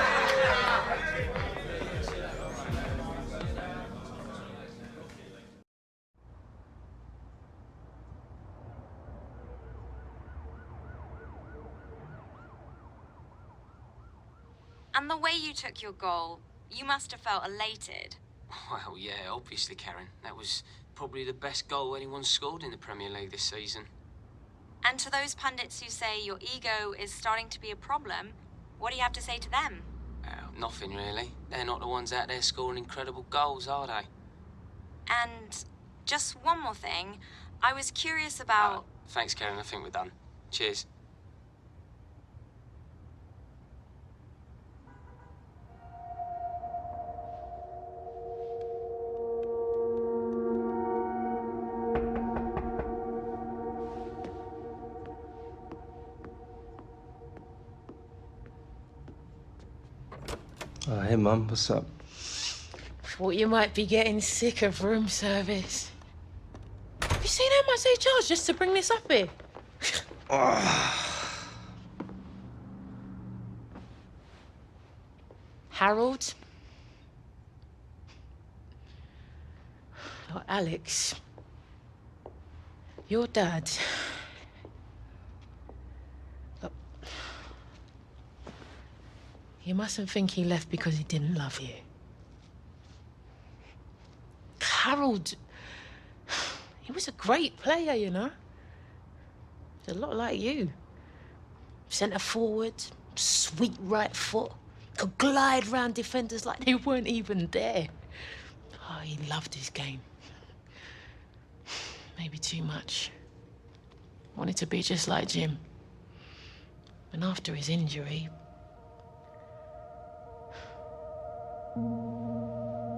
And the way you took your goal, you must have felt elated. Well, yeah, obviously, Karen. That was probably the best goal anyone's scored in the Premier League this season. And to those pundits who say your ego is starting to be a problem, what do you have to say to them? Nothing, really. They're not the ones out there scoring incredible goals, are they? And just one more thing, I was curious about... Thanks, Karen. I think we're done. Cheers. Oh, hey, Mum, what's up? Thought you might be getting sick of room service. Have you seen how much they charge just to bring this up here? Harold? Look, Alex. Your dad. Look. You mustn't think he left because he didn't love you. Harold, he was a great player, you know. He's a lot like you. Centre forward, sweet right foot, could glide round defenders like they weren't even there. Oh, he loved his game. Maybe too much. Wanted to be just like Jim. And after his injury,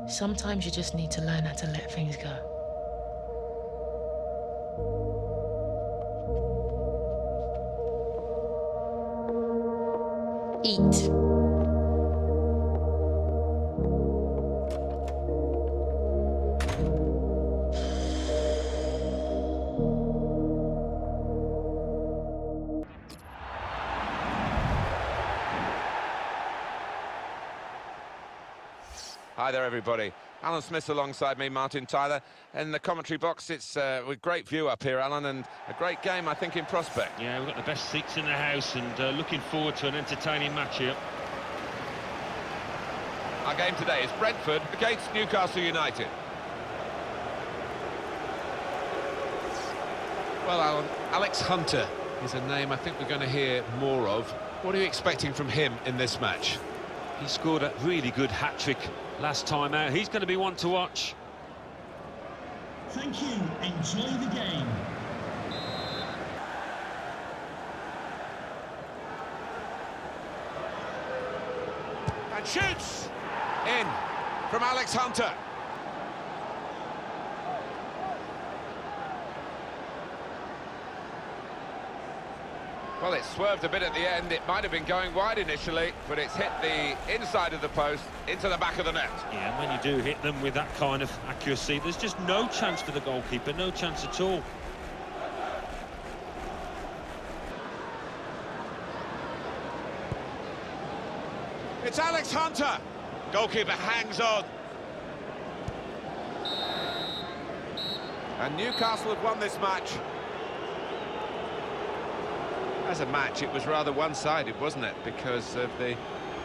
sometimes you just need to learn how to let things go. Eat. Hi there, everybody. Alan Smith alongside me, Martin Tyler. In the commentary box, it's with great view up here, Alan, and a great game, I think, in prospect. Yeah, we've got the best seats in the house and looking forward to an entertaining match here. Our game today is Brentford against Newcastle United. Well, Alan, Alex Hunter is a name I think we're going to hear more of. What are you expecting from him in this match? He scored a really good hat-trick last time out. He's going to be one to watch. Thank you. Enjoy the game. And shoots! In from Alex Hunter. Well, it swerved a bit at the end. It might have been going wide initially, but it's hit the inside of the post into the back of the net. Yeah, and when you do hit them with that kind of accuracy, there's just no chance for the goalkeeper, no chance at all. It's Alex Hunter. Goalkeeper hangs on. And Newcastle have won this match. As a match, it was rather one-sided, wasn't it? Because of the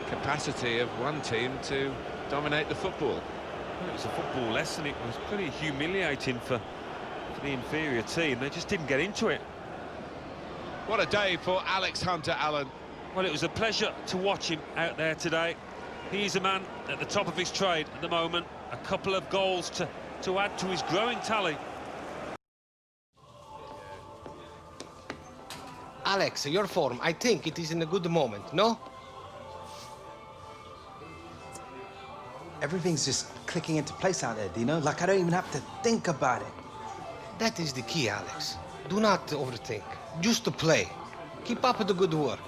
capacity of one team to dominate the football. Well, it was a football lesson. It was pretty humiliating for the inferior team. They just didn't get into it. What a day for Alex Hunter, Alan. Well, it was a pleasure to watch him out there today. He's a man at the top of his trade at the moment. A couple of goals to add to his growing tally. Alex, your form, I think it is in a good moment, no? Everything's just clicking into place out there, Dino. Like, I don't even have to think about it. That is the key, Alex. Do not overthink. Just to play. Keep up the good work.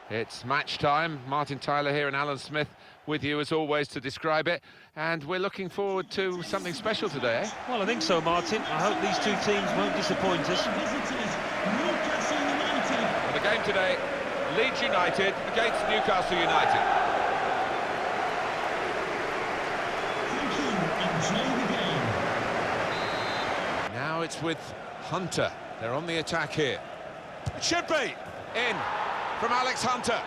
It's match time. Martin Tyler here and Alan Smith with you as always to describe it. And we're looking forward to something special today, eh? Well, I think so, Martin. I hope these two teams won't disappoint us. Well, the game today, Leeds United against Newcastle United. Now it's with Hunter. They're on the attack here. It should be in from Alex Hunter.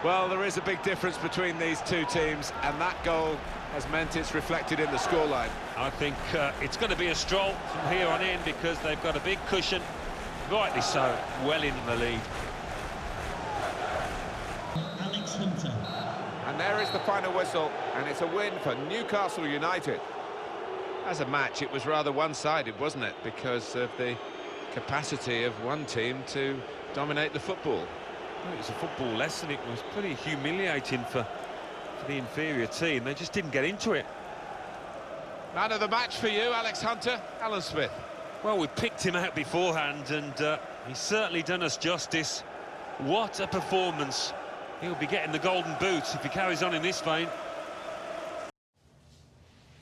Well, there is a big difference between these two teams, and that goal has meant it's reflected in the scoreline. I think it's going to be a stroll from here on in because they've got a big cushion, rightly so, well in the lead. Alex Hunter. And there is the final whistle, and it's a win for Newcastle United. As a match, it was rather one-sided, wasn't it? Because of the capacity of one team to dominate the football. Well, it was a football lesson. It was pretty humiliating for the inferior team. They just didn't get into it. Man of the match for you, Alex Hunter. Alan Smith. Well, we picked him out beforehand, and he's certainly done us justice. What a performance. He'll be getting the golden boot if he carries on in this vein.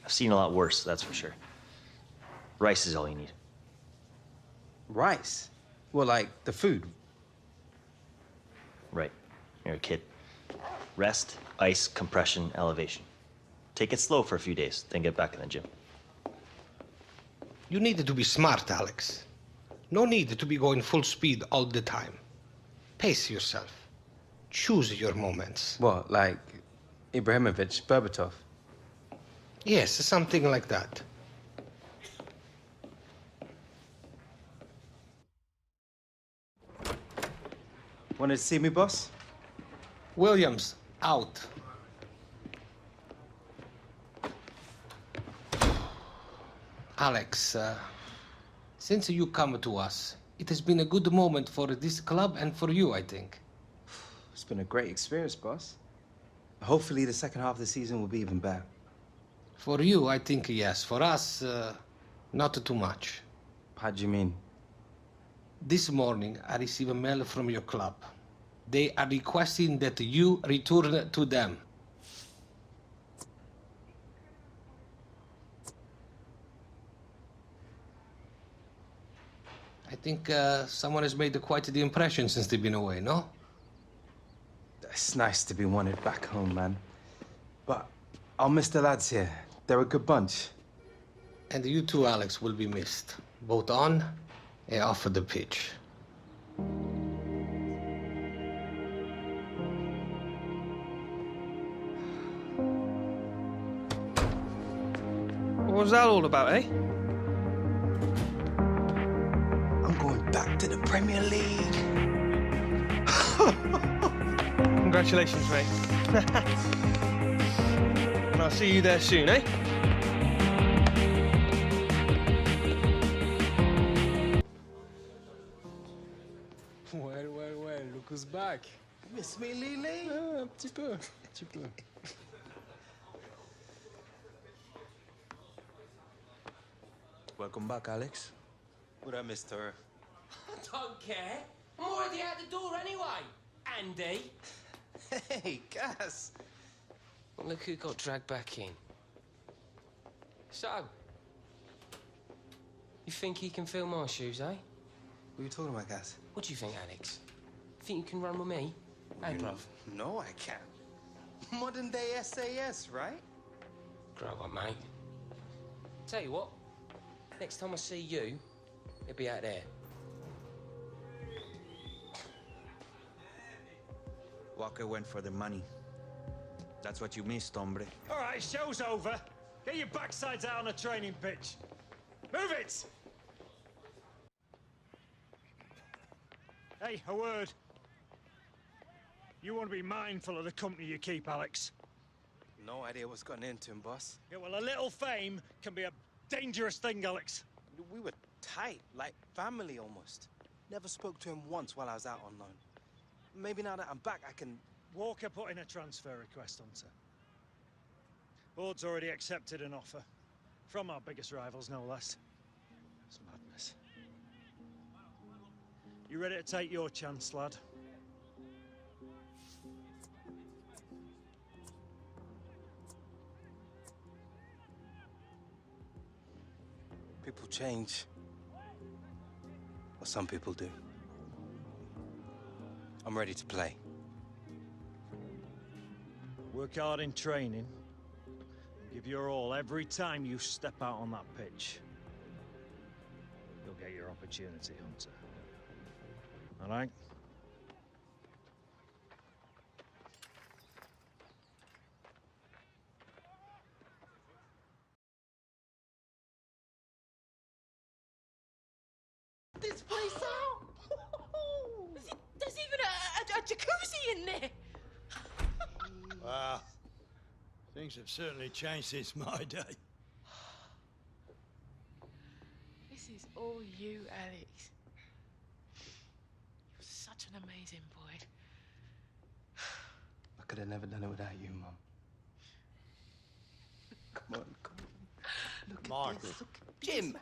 I've seen a lot worse, that's for sure. Rice is all you need. Rice? Well, like the food. Right. You're a kid. Rest, ice, compression, elevation. Take it slow for a few days, then get back in the gym. You need to be smart, Alex. No need to be going full speed all the time. Pace yourself. Choose your moments. What, like Ibrahimovic, Berbatov? Yes, something like that. Wanted to see me, boss? Williams, out. Alex, since you come to us, it has been a good moment for this club and for you, I think. It's been a great experience, boss. Hopefully the second half of the season will be even better. For you, I think yes. For us, not too much. How do you mean? This morning, I received a mail from your club. They are requesting that you return to them. I think someone has made quite the impression since they've been away, no? It's nice to be wanted back home, man. But I'll miss the lads here. They're a good bunch. And you too, Alex, will be missed. Both on and off of the pitch. What was that all about, eh? I'm going back to the Premier League. Congratulations, mate. And I'll see you there soon, eh? Well, look who's back. Miss me, Lily? Un petit peu. Welcome back, Alex. Would I missed her? I don't care. I'm already out the door anyway, Andy. Hey, Gus. Well, look who got dragged back in. So, you think he can fill my shoes, eh? What are you talking about, Gus? What do you think, Alex? Think you can run with me? Hey, bruv. No, I can't. Modern day SAS, right? Grow up, mate. Tell you what, next time I see you, it'll be out there. Walker went for the money. That's what you missed, hombre. All right, show's over. Get your backsides out on a training pitch. Move it! Hey, a word. You want to be mindful of the company you keep, Alex. No idea what's gotten into him, boss. Yeah, well, a little fame can be a dangerous thing, Alex. We were tight, like family almost. Never spoke to him once while I was out on loan. Maybe now that I'm back, I can... Walker put in a transfer request, Hunter. Board's already accepted an offer. From our biggest rivals, no less. It's madness. You ready to take your chance, lad? People change. Or some people do. I'm ready to play. Work hard in training. Give your all every time you step out on that pitch. You'll get your opportunity, Hunter. All right? This place out! There's even a jacuzzi in there! Wow. Things have certainly changed since my day. This is all you, Alex. You're such an amazing boy. I could have never done it without you, Mum. Come on, come on. Look Michael. at this. Look at this. Jim!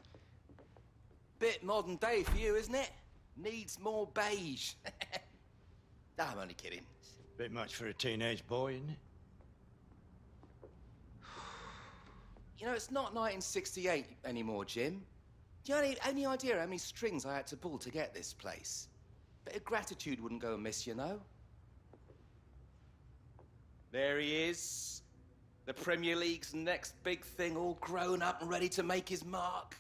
Bit modern day for you, isn't it? Needs more beige. No, I'm only kidding. Bit much for a teenage boy, isn't it? You know, it's not 1968 anymore, Jim. Do you have any idea how many strings I had to pull to get this place? Bit of gratitude wouldn't go amiss, you know. There he is. The Premier League's next big thing, all grown up and ready to make his mark.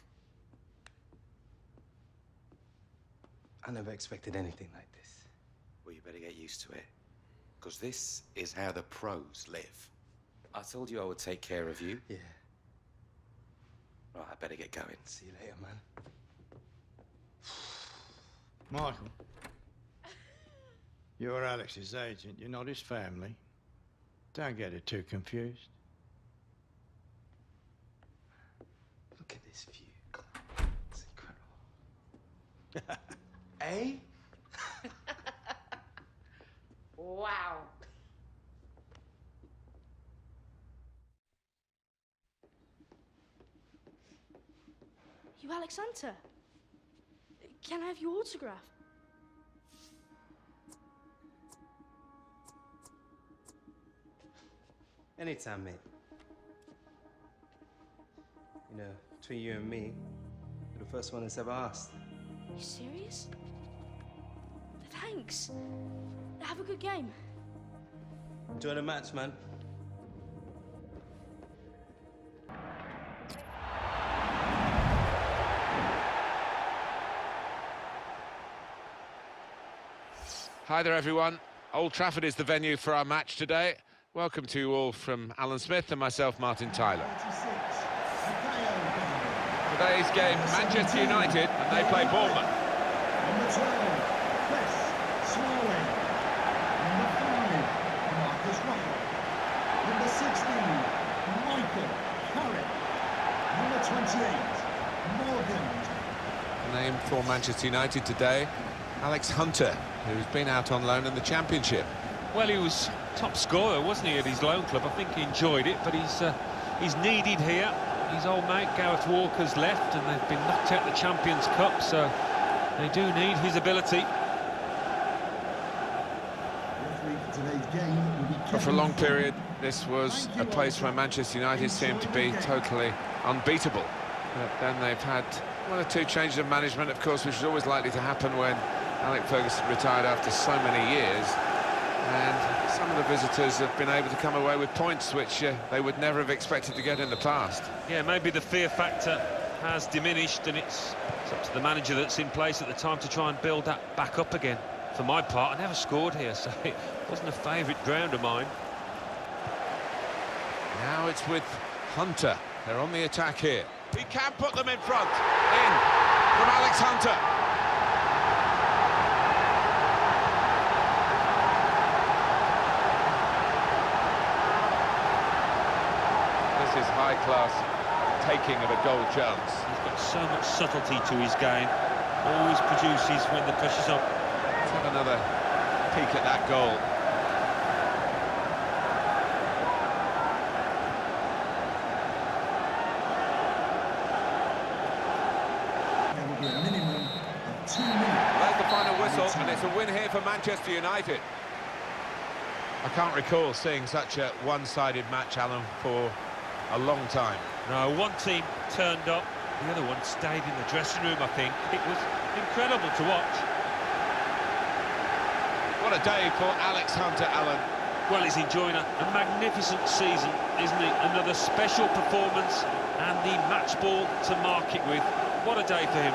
I never expected anything like this. Well, you better get used to it. Because this is how the pros live. I told you I would take care of you. Yeah. Right, I better get going. See you later, man. Michael. You're Alex's agent. You're not his family. Don't get it too confused. Look at this view. It's incredible. Eh? Wow. You Alex Hunter? Can I have your autograph? Anytime, mate. You know, between you and me, you're the first one that's ever asked. You serious? Thanks. Have a good game. Enjoy the match, man. Hi there, everyone. Old Trafford is the venue for our match today. Welcome to you all from Alan Smith and myself, Martin Tyler. Today's game, Manchester United, and they play Bournemouth. Number 12, Chris Smalling. Number 5, Marcus Ryan. Number 16, Michael Carrick. Number 28, Morgan. Name for Manchester United today, Alex Hunter, who's been out on loan in the Championship. Well, he was top scorer, wasn't he, at his loan club? I think he enjoyed it, but he's needed here. His old mate Gareth Walker's left, and they've been knocked out of the Champions Cup, so they do need his ability. But for a long period, this was a place where Manchester United seemed to be totally unbeatable. But then they've had one or two changes of management, of course, which is always likely to happen when Alex Ferguson retired after so many years. And some of the visitors have been able to come away with points which they would never have expected to get in the past. Yeah, maybe the fear factor has diminished, and it's up to the manager that's in place at the time to try and build that back up again. For my part, I never scored here, so it wasn't a favourite ground of mine. Now it's with Hunter. They're on the attack here. He can put them in front. In from Alex Hunter. This is high-class taking of a goal chance. He's got so much subtlety to his game. Always produces when the pressure's on. Let's have another peek at that goal. 2-0. There's the final whistle, and it's a win here for Manchester United. I can't recall seeing such a one-sided match, Alan, for a long time. No, one team turned up, the other one stayed in the dressing room, I think. It was incredible to watch. What a day for Alex Hunter, Alan. Well, he's enjoying a magnificent season, isn't he? Another special performance and the match ball to mark it with. What a day for him.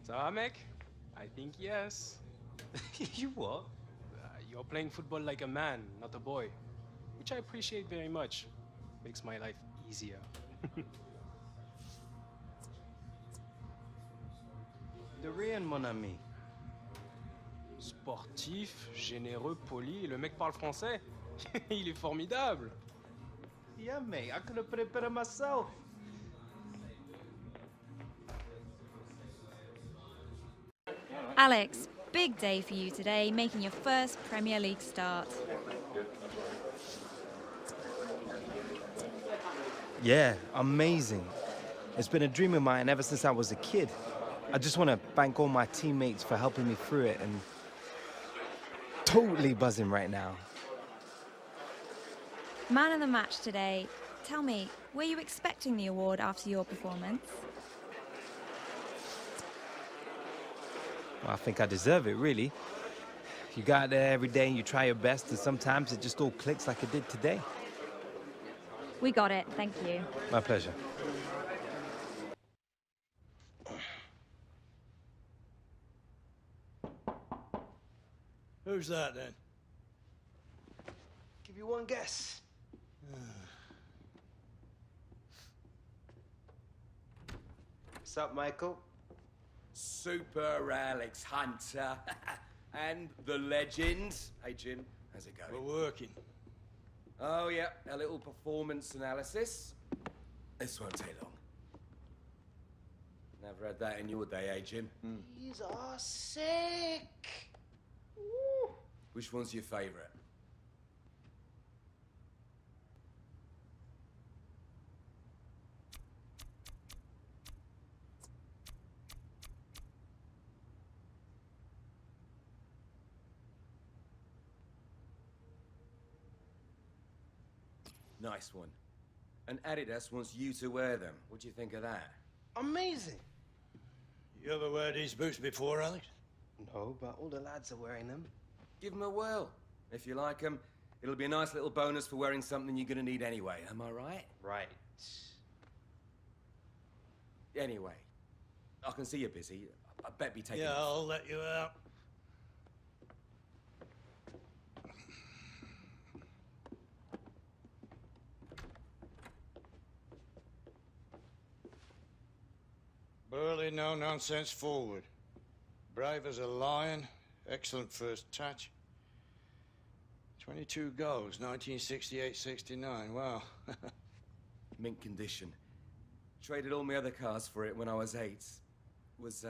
Zamek? I think yes. You what? You're playing football like a man, not a boy. Which I appreciate very much. Makes my life easier. De rien, mon ami. Sportif, généreux, poli, le mec parle français. Il est formidable. Yeah, mate, I could have put it better myself. Alex, big day for you today, making your first Premier League start. Yeah, amazing. It's been a dream of mine ever since I was a kid. I just want to thank all my teammates for helping me through it, and totally buzzing right now. Man of the match today. Tell me, were you expecting the award after your performance? Well, I think I deserve it, really. You go out there every day and you try your best, and sometimes it just all clicks like it did today. We got it, thank you. My pleasure. Who's that, then? Give you one guess. What's up, Michael? Super Alex Hunter. And the legend. Hey, Jim, how's it going? We're working. Oh, yeah, a little performance analysis. This won't take long. Never had that in your day, eh, Jim? These are sick. Which one's your favourite? Nice one. And Adidas wants you to wear them. What do you think of that? Amazing. You ever wear these boots before, Alex? No, but all the lads are wearing them. Give them a whirl. If you like them, it'll be a nice little bonus for wearing something you're gonna need anyway. Am I right? Right. Anyway, I can see you're busy. I bet be taking... Yeah, I'll let you out. Burly, no-nonsense forward. Brave as a lion. Excellent first touch. 22 goals, 1968-69. Wow. Mint condition. Traded all my other cars for it when I was 8. Was,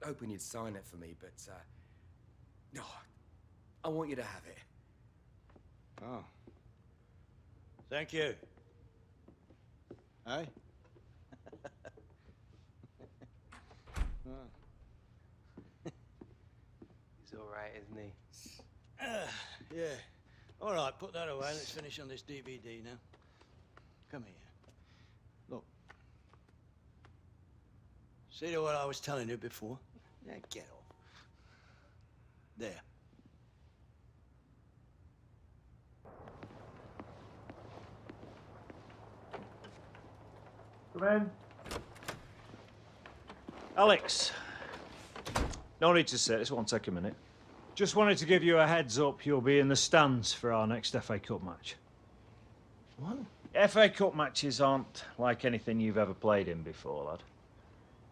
hoping you'd sign it for me, but, no, I want you to have it. Oh. Thank you. Hey? He's all right, isn't he? Yeah. All right, put that away. Let's finish on this DVD now. Come here. Look. See what I was telling you before? Yeah, get off. There. Come in. Alex. No need to sit, this won't take a minute. Just wanted to give you a heads up, you'll be in the stands for our next FA Cup match. What? FA Cup matches aren't like anything you've ever played in before, lad.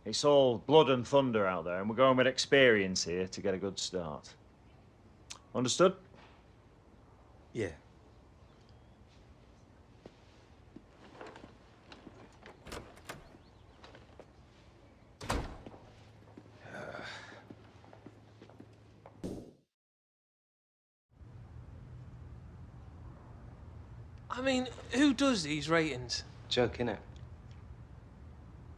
It's all blood and thunder out there, and we're going with experience here to get a good start. Understood? Yeah. I mean, who does these ratings? Joke, innit?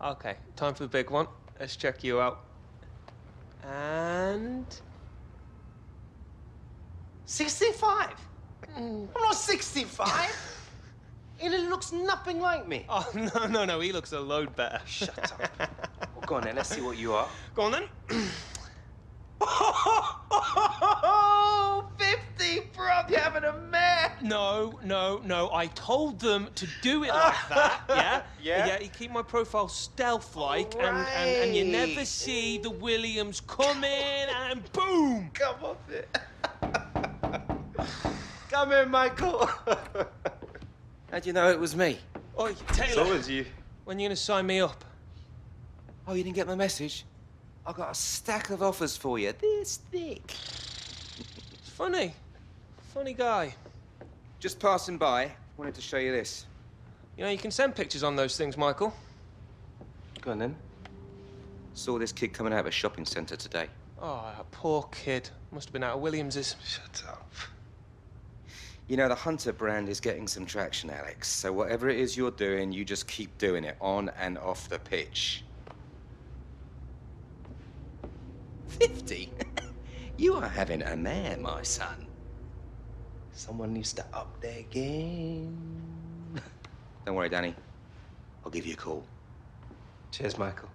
Okay, time for the big one. Let's check you out. And... 65? I'm not 65. He looks nothing like me. Oh, no, he looks a load better. Shut up. Well, go on then, let's see what you are. Go on then. 50, bro, you're having a mare. No, I told them to do it like that, yeah? Yeah? Yeah, you keep my profile stealth-like, and you never see the Williams come in and boom! Come off it. Come in, Michael. How'd you know it was me? Oh, Taylor. So was you. When are you gonna sign me up? Oh, you didn't get my message? I've got a stack of offers for you, this thick. It's funny. Funny guy. Just passing by, wanted to show you this. You know, you can send pictures on those things, Michael. Go on then. Saw this kid coming out of a shopping centre today. Oh, that poor kid. Must have been out of Williams's. Shut up. You know, the Hunter brand is getting some traction, Alex. So whatever it is you're doing, you just keep doing it on and off the pitch. 50? You are having a mare, my son. Someone needs to up their game. Don't worry, Danny. I'll give you a call. Cheers, Michael.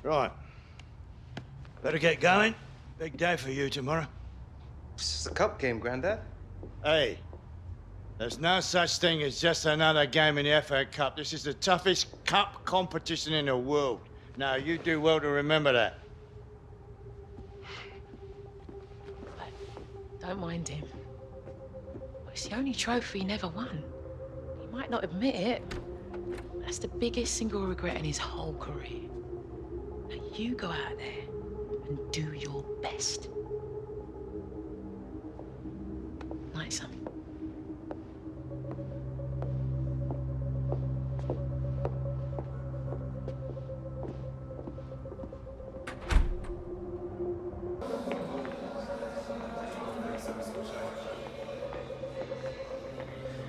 Right. Better get going. Big day for you tomorrow. It's a cup game, Grandad. Hey, there's no such thing as just another game in the FA Cup. This is the toughest cup competition in the world. Now, you do well to remember that. Don't mind him. But it's the only trophy he never won. He might not admit it. But that's the biggest single regret in his whole career. Now you go out there and do your best. Night, son.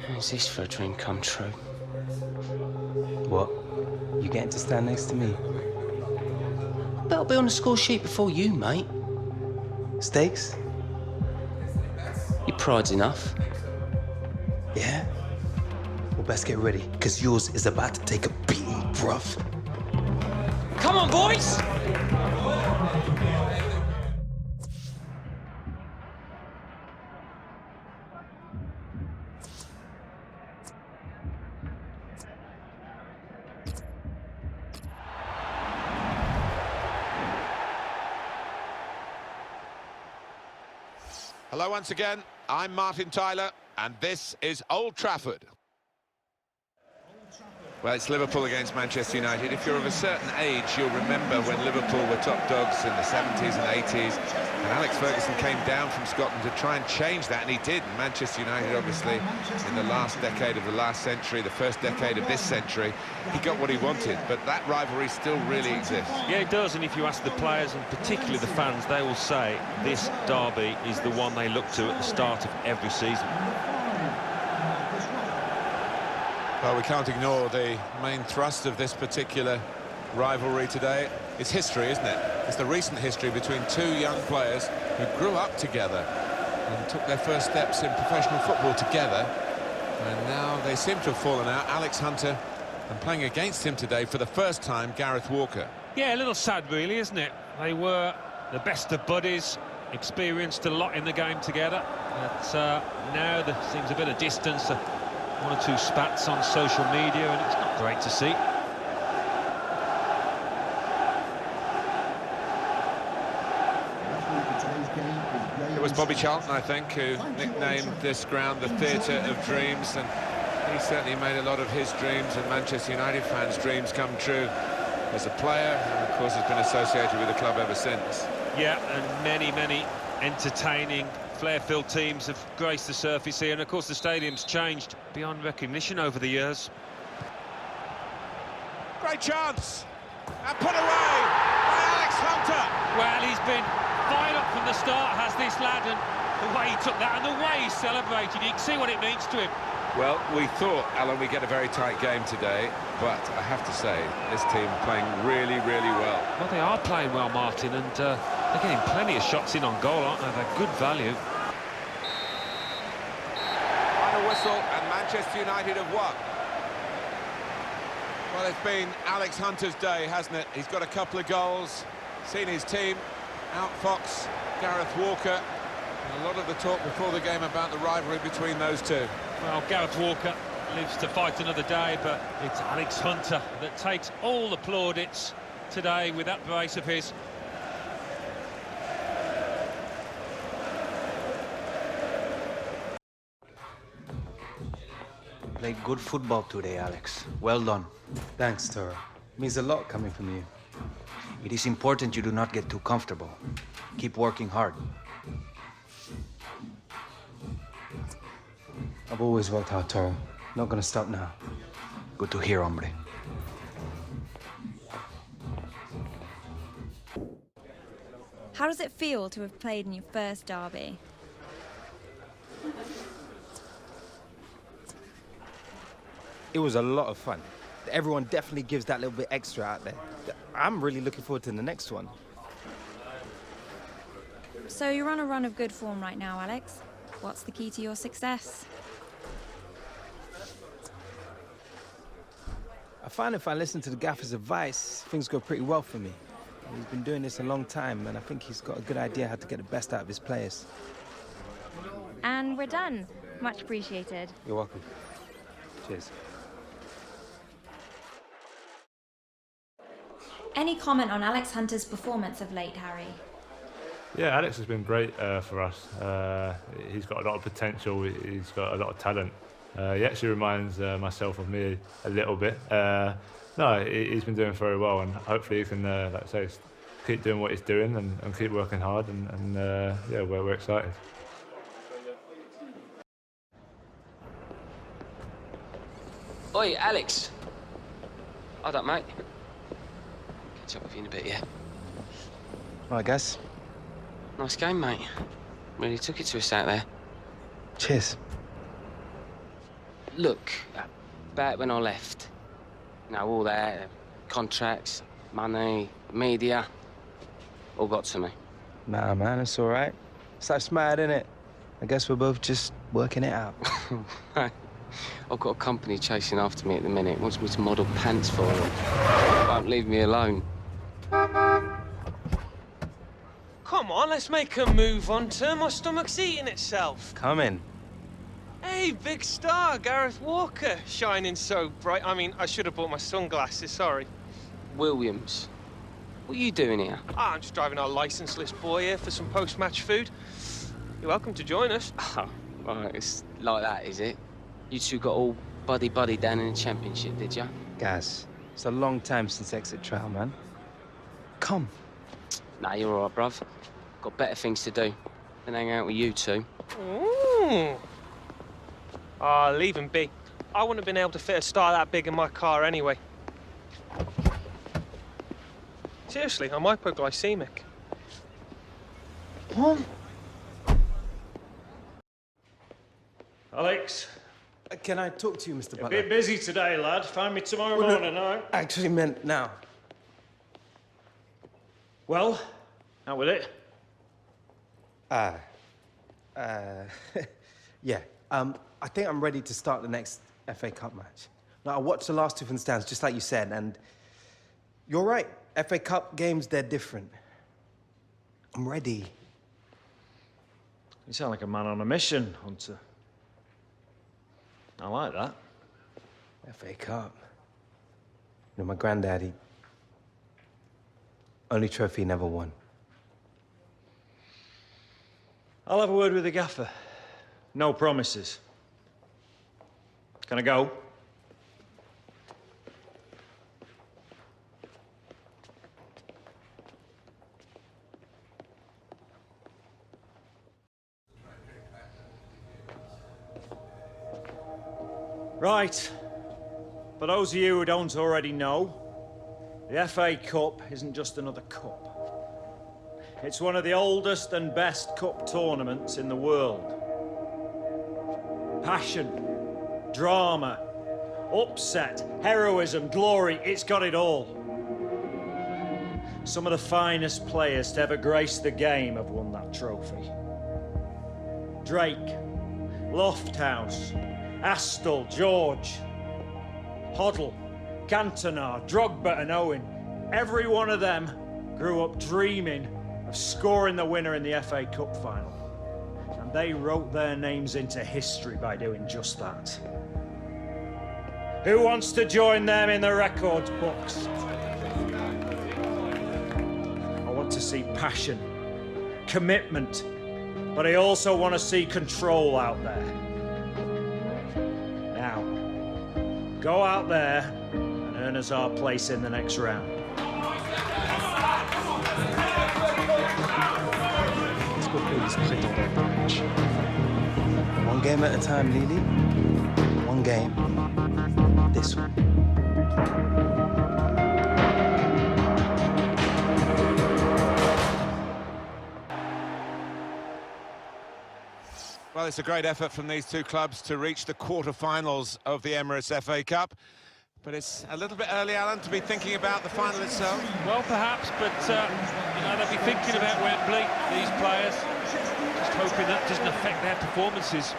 How's this for a dream come true? What? You getting to stand next to me? Better be on the score sheet before you, mate. Stakes? Your pride's enough. Yeah? Well, best get ready, because yours is about to take a beating, bruv. Come on, boys! Hello once again, I'm Martin Tyler, and this is Old Trafford. Well, it's Liverpool against Manchester United. If you're of a certain age, you'll remember when Liverpool were top dogs in the 70s and 80s, and Alex Ferguson came down from Scotland to try and change that, and he did. Manchester United, obviously, in the last decade of the last century, the first decade of this century, he got what he wanted, but that rivalry still really exists. Yeah, it does, and if you ask the players, and particularly the fans, they will say this derby is the one they look to at the start of every season. Well, we can't ignore the main thrust of this particular rivalry today. It's history, isn't it? It's the recent history between two young players who grew up together and took their first steps in professional football together. And now they seem to have fallen out. Alex Hunter, and playing against him today for the first time, Gareth Walker. Yeah, a little sad, really, isn't it? They were the best of buddies, experienced a lot in the game together. But now there seems a bit of distance. One or two spats on social media, and it's not great to see. It was Bobby Charlton, I think, who nicknamed this ground the Theatre of Dreams, and he certainly made a lot of his dreams and Manchester United fans' dreams come true as a player, and of course has been associated with the club ever since. Yeah, and many entertaining flair-filled teams have graced the surface here, and of course the stadium's changed beyond recognition over the years. Great chance, and put away by Alex Hunter. Well, he's been fired up from the start, has this lad, and the way he took that and the way he celebrated, you can see what it means to him. Well, we thought, Alan, we'd get a very tight game today, but I have to say, this team playing really, really well. Well, they are playing well, Martin, and they're getting plenty of shots in on goal, aren't they? They're good value. Final whistle, and Manchester United have won. Well, it's been Alex Hunter's day, hasn't it? He's got a couple of goals, seen his team outfox Gareth Walker. And a lot of the talk before the game about the rivalry between those two. Well, Gareth Walker lives to fight another day, but it's Alex Hunter that takes all the plaudits today with that brace of his. Played good football today, Alex. Well done. Thanks, Toro. Means a lot coming from you. It is important you do not get too comfortable. Keep working hard. I've always worked hard, Toro. Not gonna stop now. Good to hear, hombre. How does it feel to have played in your first derby? It was a lot of fun. Everyone definitely gives that little bit extra out there. I'm really looking forward to the next one. So you're on a run of good form right now, Alex. What's the key to your success? I find if I listen to the gaffer's advice, things go pretty well for me. He's been doing this a long time, and I think he's got a good idea how to get the best out of his players. And we're done. Much appreciated. You're welcome. Cheers. Any comment on Alex Hunter's performance of late, Harry? Yeah, Alex has been great for us. He's got a lot of potential. He's got a lot of talent. He actually reminds myself of me a little bit. No, he's been doing very well, and hopefully he can, like I say, keep doing what he's doing and keep working hard. And yeah, we're excited. Oi, Alex. Hold up, mate. Catch up with you in a bit, yeah? I guess. Nice game, mate. Really took it to us out there. Cheers. Look, back when I left, you know, all that, contracts, money, media, all got to me. Nah, man, it's all right. It's life's mad, innit? I guess we're both just working it out. I've got a company chasing after me at the minute. Wants me to model pants for them. Won't leave me alone. Come on, let's make a move on to my stomach's eating itself. Come in. Hey, big star, Gareth Walker, shining so bright. I mean, I should have brought my sunglasses, sorry. Williams, what are you doing here? I'm just driving our licenseless boy here for some post-match food. You're welcome to join us. Oh, right, it's like that, is it? You two got all buddy-buddy down in the championship, did ya? Gaz, it's a long time since exit trial, man. Come. Nah, you're all right, bruv. Got better things to do than hang out with you two. Ooh. Ah, leave him be. I wouldn't have been able to fit a star that big in my car anyway. Seriously, I'm hypoglycemic. What? Alex? Can I talk to you, Mr. A Butler? bit busy today, lad. Find me tomorrow morning, all right? I actually meant now. Well, how with it? Yeah. I think I'm ready to start the next FA Cup match. Now, I watched the last two from the stands, just like you said, and you're right. FA Cup games, they're different. I'm ready. You sound like a man on a mission, Hunter. I like that. FA Cup. You know, my granddaddy, only trophy he never won. I'll have a word with the gaffer. No promises. Can I go? Right. For those of you who don't already know, the FA Cup isn't just another cup. It's one of the oldest and best cup tournaments in the world. Passion, drama, upset, heroism, glory, it's got it all. Some of the finest players to ever grace the game have won that trophy. Drake, Lofthouse, Astle, George, Hoddle, Cantona, Drogba and Owen. Every one of them grew up dreaming of scoring the winner in the FA Cup final. And they wrote their names into history by doing just that. Who wants to join them in the records books? I want to see passion, commitment, but I also want to see control out there. Now, go out there and earn us our place in the next round. One game at a time, Lily. One game. This one. Well, it's a great effort from these two clubs to reach the quarter-finals of the Emirates FA Cup. But it's a little bit early, Alan, to be thinking about the final itself. Well, perhaps, but you know, they'll be thinking about Wembley, these players. Just hoping that doesn't affect their performances.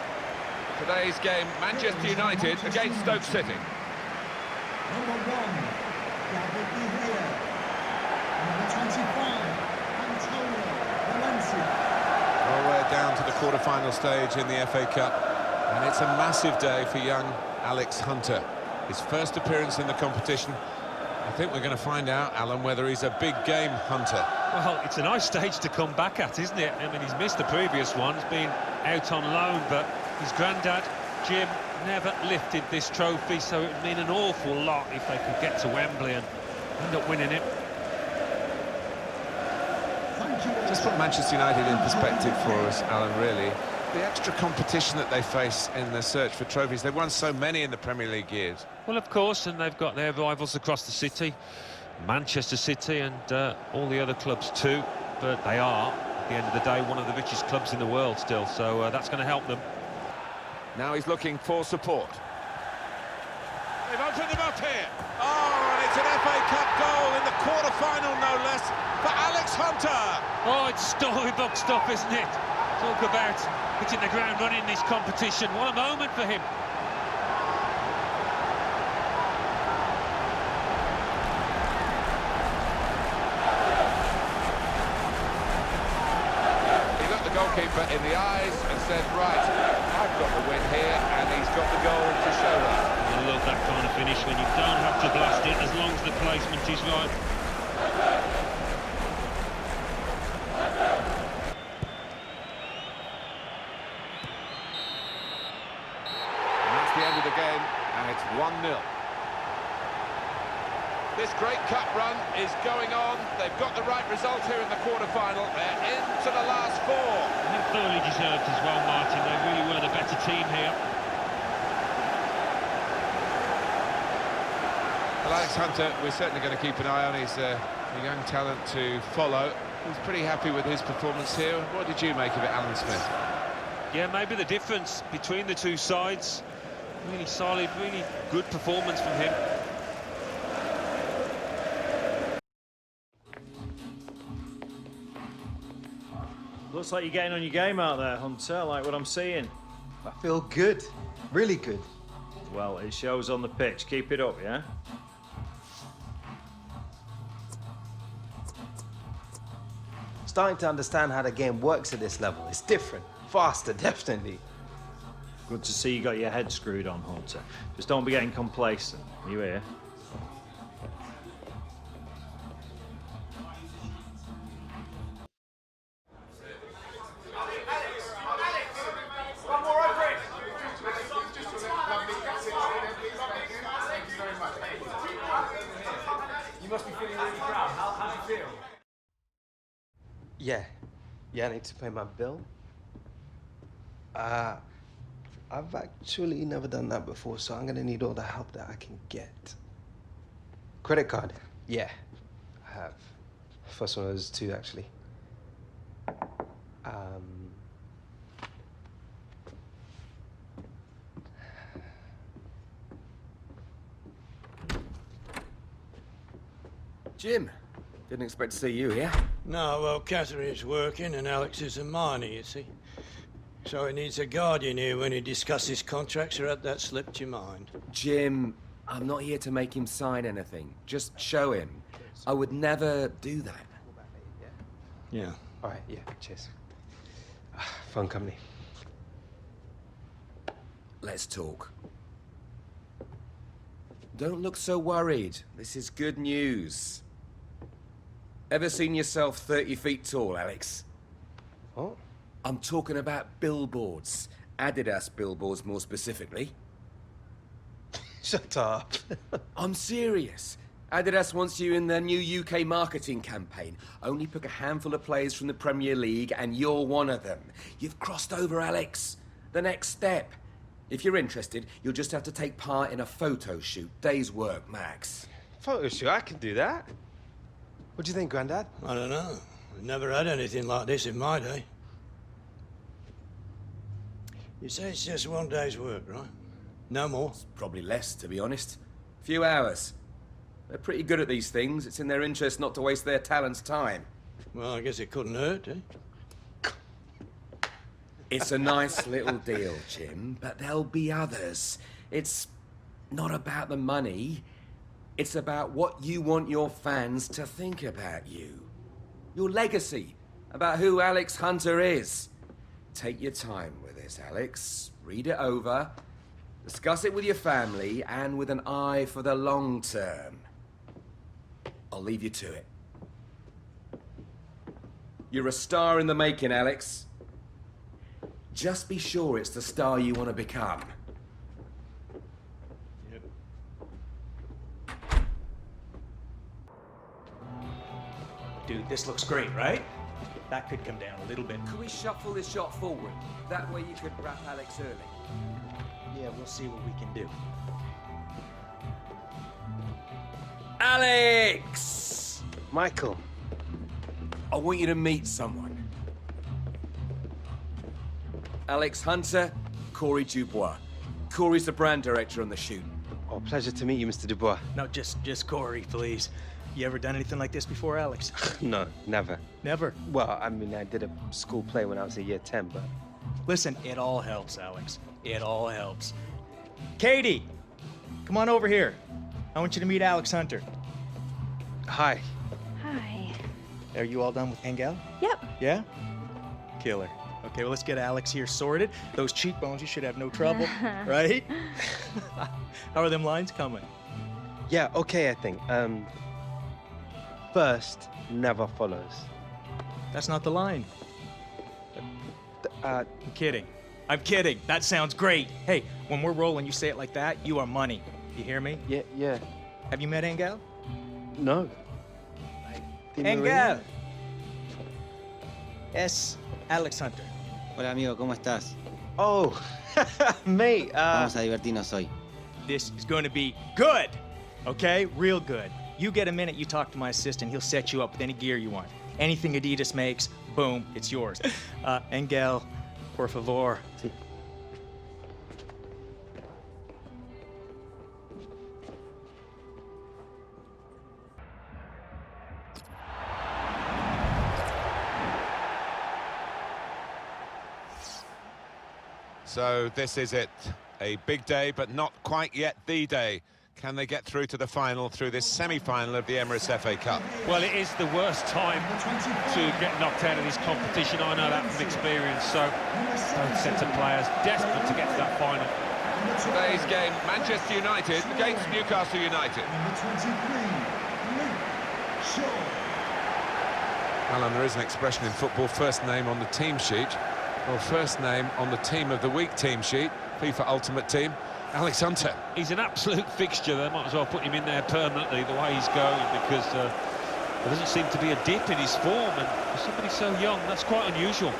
Today's game, Manchester United against Stoke City. Number 1, David De Gea. Number 25, Antonio Valencia. Well, we're down to the quarter-final stage in the FA Cup, and it's a massive day for young Alex Hunter. His first appearance in the competition. I think we're going to find out, Alan, whether he's a big game hunter. Well, it's a nice stage to come back at, isn't it? I mean, he's missed the previous ones, been out on loan, but his granddad, Jim, never lifted this trophy, so it would mean an awful lot if they could get to Wembley and end up winning it. Just put Manchester United in perspective for us, Alan, really. The extra competition that they face in their search for trophies. They've won so many in the Premier League years. Well, of course, and they've got their rivals across the city, Manchester City and all the other clubs too, but they are, at the end of the day, one of the richest clubs in the world still, so that's going to help them. Now he's looking for support. They've opened them up here. Oh, and it's an FA Cup goal in the quarter-final, no less, for Alex Hunter. Oh, it's storybook stuff, isn't it? Talk about hitting the ground running in this competition. What a moment for him. He looked the goalkeeper in the eyes and said, right, I've got the win here, and he's got the goal to show that. I love that kind of finish when you don't have to blast it as long as the placement is right. The end of the game, and it's 1-0. This great cup run is going on. They've got the right result here in the quarter-final. They're into the last four. I think thoroughly deserved as well, Martin. They really were the better team here. Well, Alex Hunter, we're certainly going to keep an eye on. He's a young talent to follow. He's pretty happy with his performance here. What did you make of it, Alan Smith? Yeah, maybe the difference between the two sides. Really solid, really good performance from him. Looks like you're getting on your game out there, Hunter. I like what I'm seeing. I feel good. Really good. Well, it shows on the pitch. Keep it up, yeah? Starting to understand how the game works at this level. It's different. Faster, definitely. Good to see you got your head screwed on, Hunter. Just don't be getting complacent. You hear? You must be feeling really proud. How do you feel? Yeah. Yeah, I need to pay my bill. I've actually never done that before, so I'm gonna need all the help that I can get. Credit card? Yeah, I have. First one was 2, actually. Jim, didn't expect to see you here. No, well, Catherine's working and Alex is a minor, you see. So he needs a guardian here when he discusses contracts, or had that slipped your mind? Jim, I'm not here to make him sign anything. Just show him. I would never do that. Yeah. All right, yeah, cheers. Fun company. Let's talk. Don't look so worried. This is good news. Ever seen yourself 30 feet tall, Alex? What? I'm talking about billboards. Adidas billboards, more specifically. Shut up. I'm serious. Adidas wants you in their new UK marketing campaign. Only pick a handful of players from the Premier League, and you're one of them. You've crossed over, Alex. The next step. If you're interested, you'll just have to take part in a photo shoot. Day's work, max. Photo shoot? I can do that. What do you think, Grandad? I don't know. We've never had anything like this in my day. You say it's just one day's work, right? No more? It's probably less, to be honest. A few hours. They're pretty good at these things. It's in their interest not to waste their talent's time. Well, I guess it couldn't hurt, eh? It's a nice little deal, Jim, but there'll be others. It's not about the money. It's about what you want your fans to think about you. Your legacy, about who Alex Hunter is. Take your time with this, Alex. Read it over. Discuss it with your family and with an eye for the long term. I'll leave you to it. You're a star in the making, Alex. Just be sure it's the star you want to become. Dude, this looks great, right? That could come down a little bit. Could we shuffle this shot forward? That way you could wrap Alex early. Yeah, we'll see what we can do. Alex! Michael. I want you to meet someone. Alex Hunter, Corey Dubois. Corey's the brand director on the shoot. Oh, pleasure to meet you, Mr. Dubois. No, just Corey, please. You ever done anything like this before, Alex? No, never. Never? Well, I mean, I did a school play when I was in year 10, but... Listen, it all helps, Alex. It all helps. Katie! Come on over here. I want you to meet Alex Hunter. Hi. Hi. Are you all done with Engel? Yep. Yeah? Killer. Okay, well, let's get Alex here sorted. Those cheekbones, you should have no trouble, right? How are them lines coming? Yeah, okay, I think. First never follows. That's not the line. I'm kidding. I'm kidding. That sounds great. Hey, when we're rolling, you say it like that, you are money. You hear me? Yeah. Have you met Engel? No. Engel! Es Alex Hunter. Hola amigo, ¿cómo estás? Oh, mate. Vamos a divertirnos hoy. This is going to be good, okay? Real good. You get a minute, you talk to my assistant. He'll set you up with any gear you want. Anything Adidas makes, boom, it's yours. Engel, por favor. Sí. So this is it. A big day, but not quite yet the day. Can they get through to the final through this semi-final of the Emirates FA Cup? Well, it is the worst time to get knocked out of this competition. I know that from experience. So both sets of players desperate to get to that final. Today's game, Manchester United against Newcastle United. Alan, there is an expression in football, first name on the team sheet. Well, first name on the team of the week team sheet, FIFA Ultimate Team, Alex Hunter. He's an absolute fixture. They might as well put him in there permanently the way he's going, because there doesn't seem to be a dip in his form, and for somebody so young, that's quite unusual.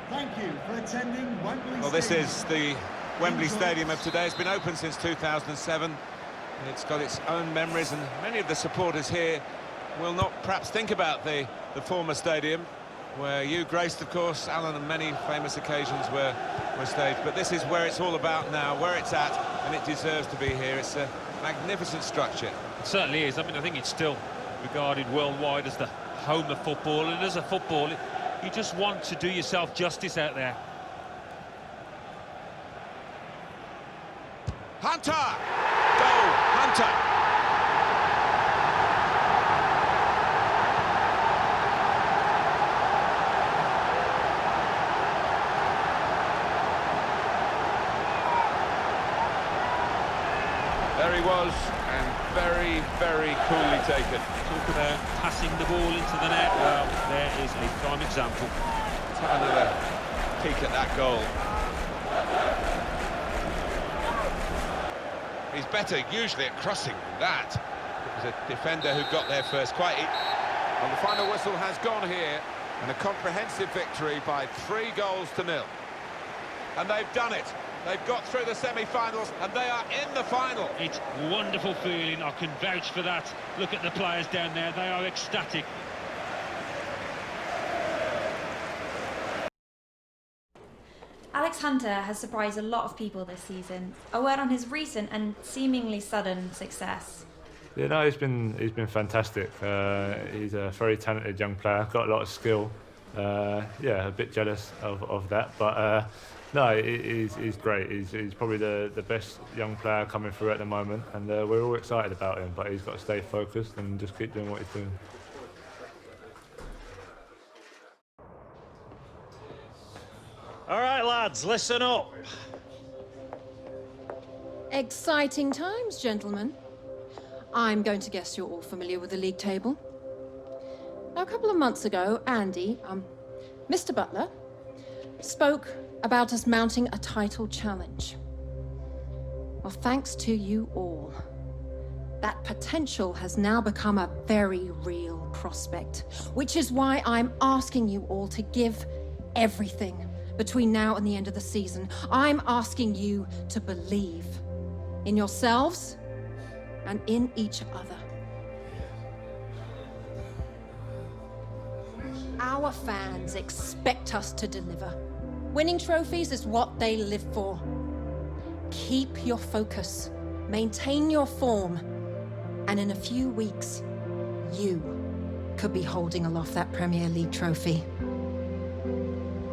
Thank you for attending Wembley Well, this Stadium. is the Wembley Stadium of today. It's been open since 2007. It's got its own memories, and many of the supporters here will not perhaps think about the former stadium, where you graced, of course, Alan, and many famous occasions were staged. But this is where it's all about now, where it's at, and it deserves to be here. It's a magnificent structure. It certainly is. I mean, I think it's still regarded worldwide as the home of football, and as a footballer, you just want to do yourself justice out there. Hunter! Goal, Hunter! There he was, and very, very coolly taken. Talk about passing the ball into the net. Well, there is a prime example. Let's have another peek at that goal. He's better usually at crossing than that. It was a defender who got there first. Well, the final whistle has gone here, and a comprehensive victory by 3-0. And they've done it. They've got through the semi-finals, and they are in the final. It's wonderful feeling. I can vouch for that. Look at the players down there. They are ecstatic. Alex Hunter has surprised a lot of people this season. A word on his recent and seemingly sudden success. Yeah, no, he's been fantastic. He's a very talented young player, got a lot of skill. Yeah, a bit jealous of that, but no, he's great. He's probably the best young player coming through at the moment, and we're all excited about him, but he's got to stay focused and just keep doing what he's doing. All right, lads, listen up. Exciting times, gentlemen. I'm going to guess you're all familiar with the league table. Now, a couple of months ago, Andy, Mr. Butler, spoke about us mounting a title challenge. Well, thanks to you all, that potential has now become a very real prospect, which is why I'm asking you all to give everything between now and the end of the season. I'm asking you to believe in yourselves and in each other. Our fans expect us to deliver. Winning trophies is what they live for. Keep your focus, maintain your form, and in a few weeks, you could be holding aloft that Premier League trophy.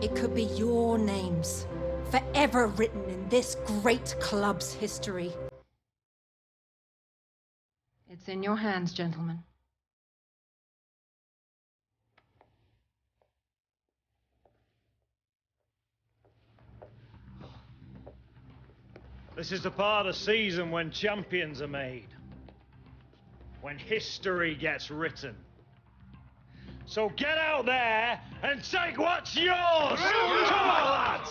It could be your names, forever written in this great club's history. It's in your hands, gentlemen. This is the part of the season when champions are made, when history gets written. So get out there and take what's yours! Come on, lads!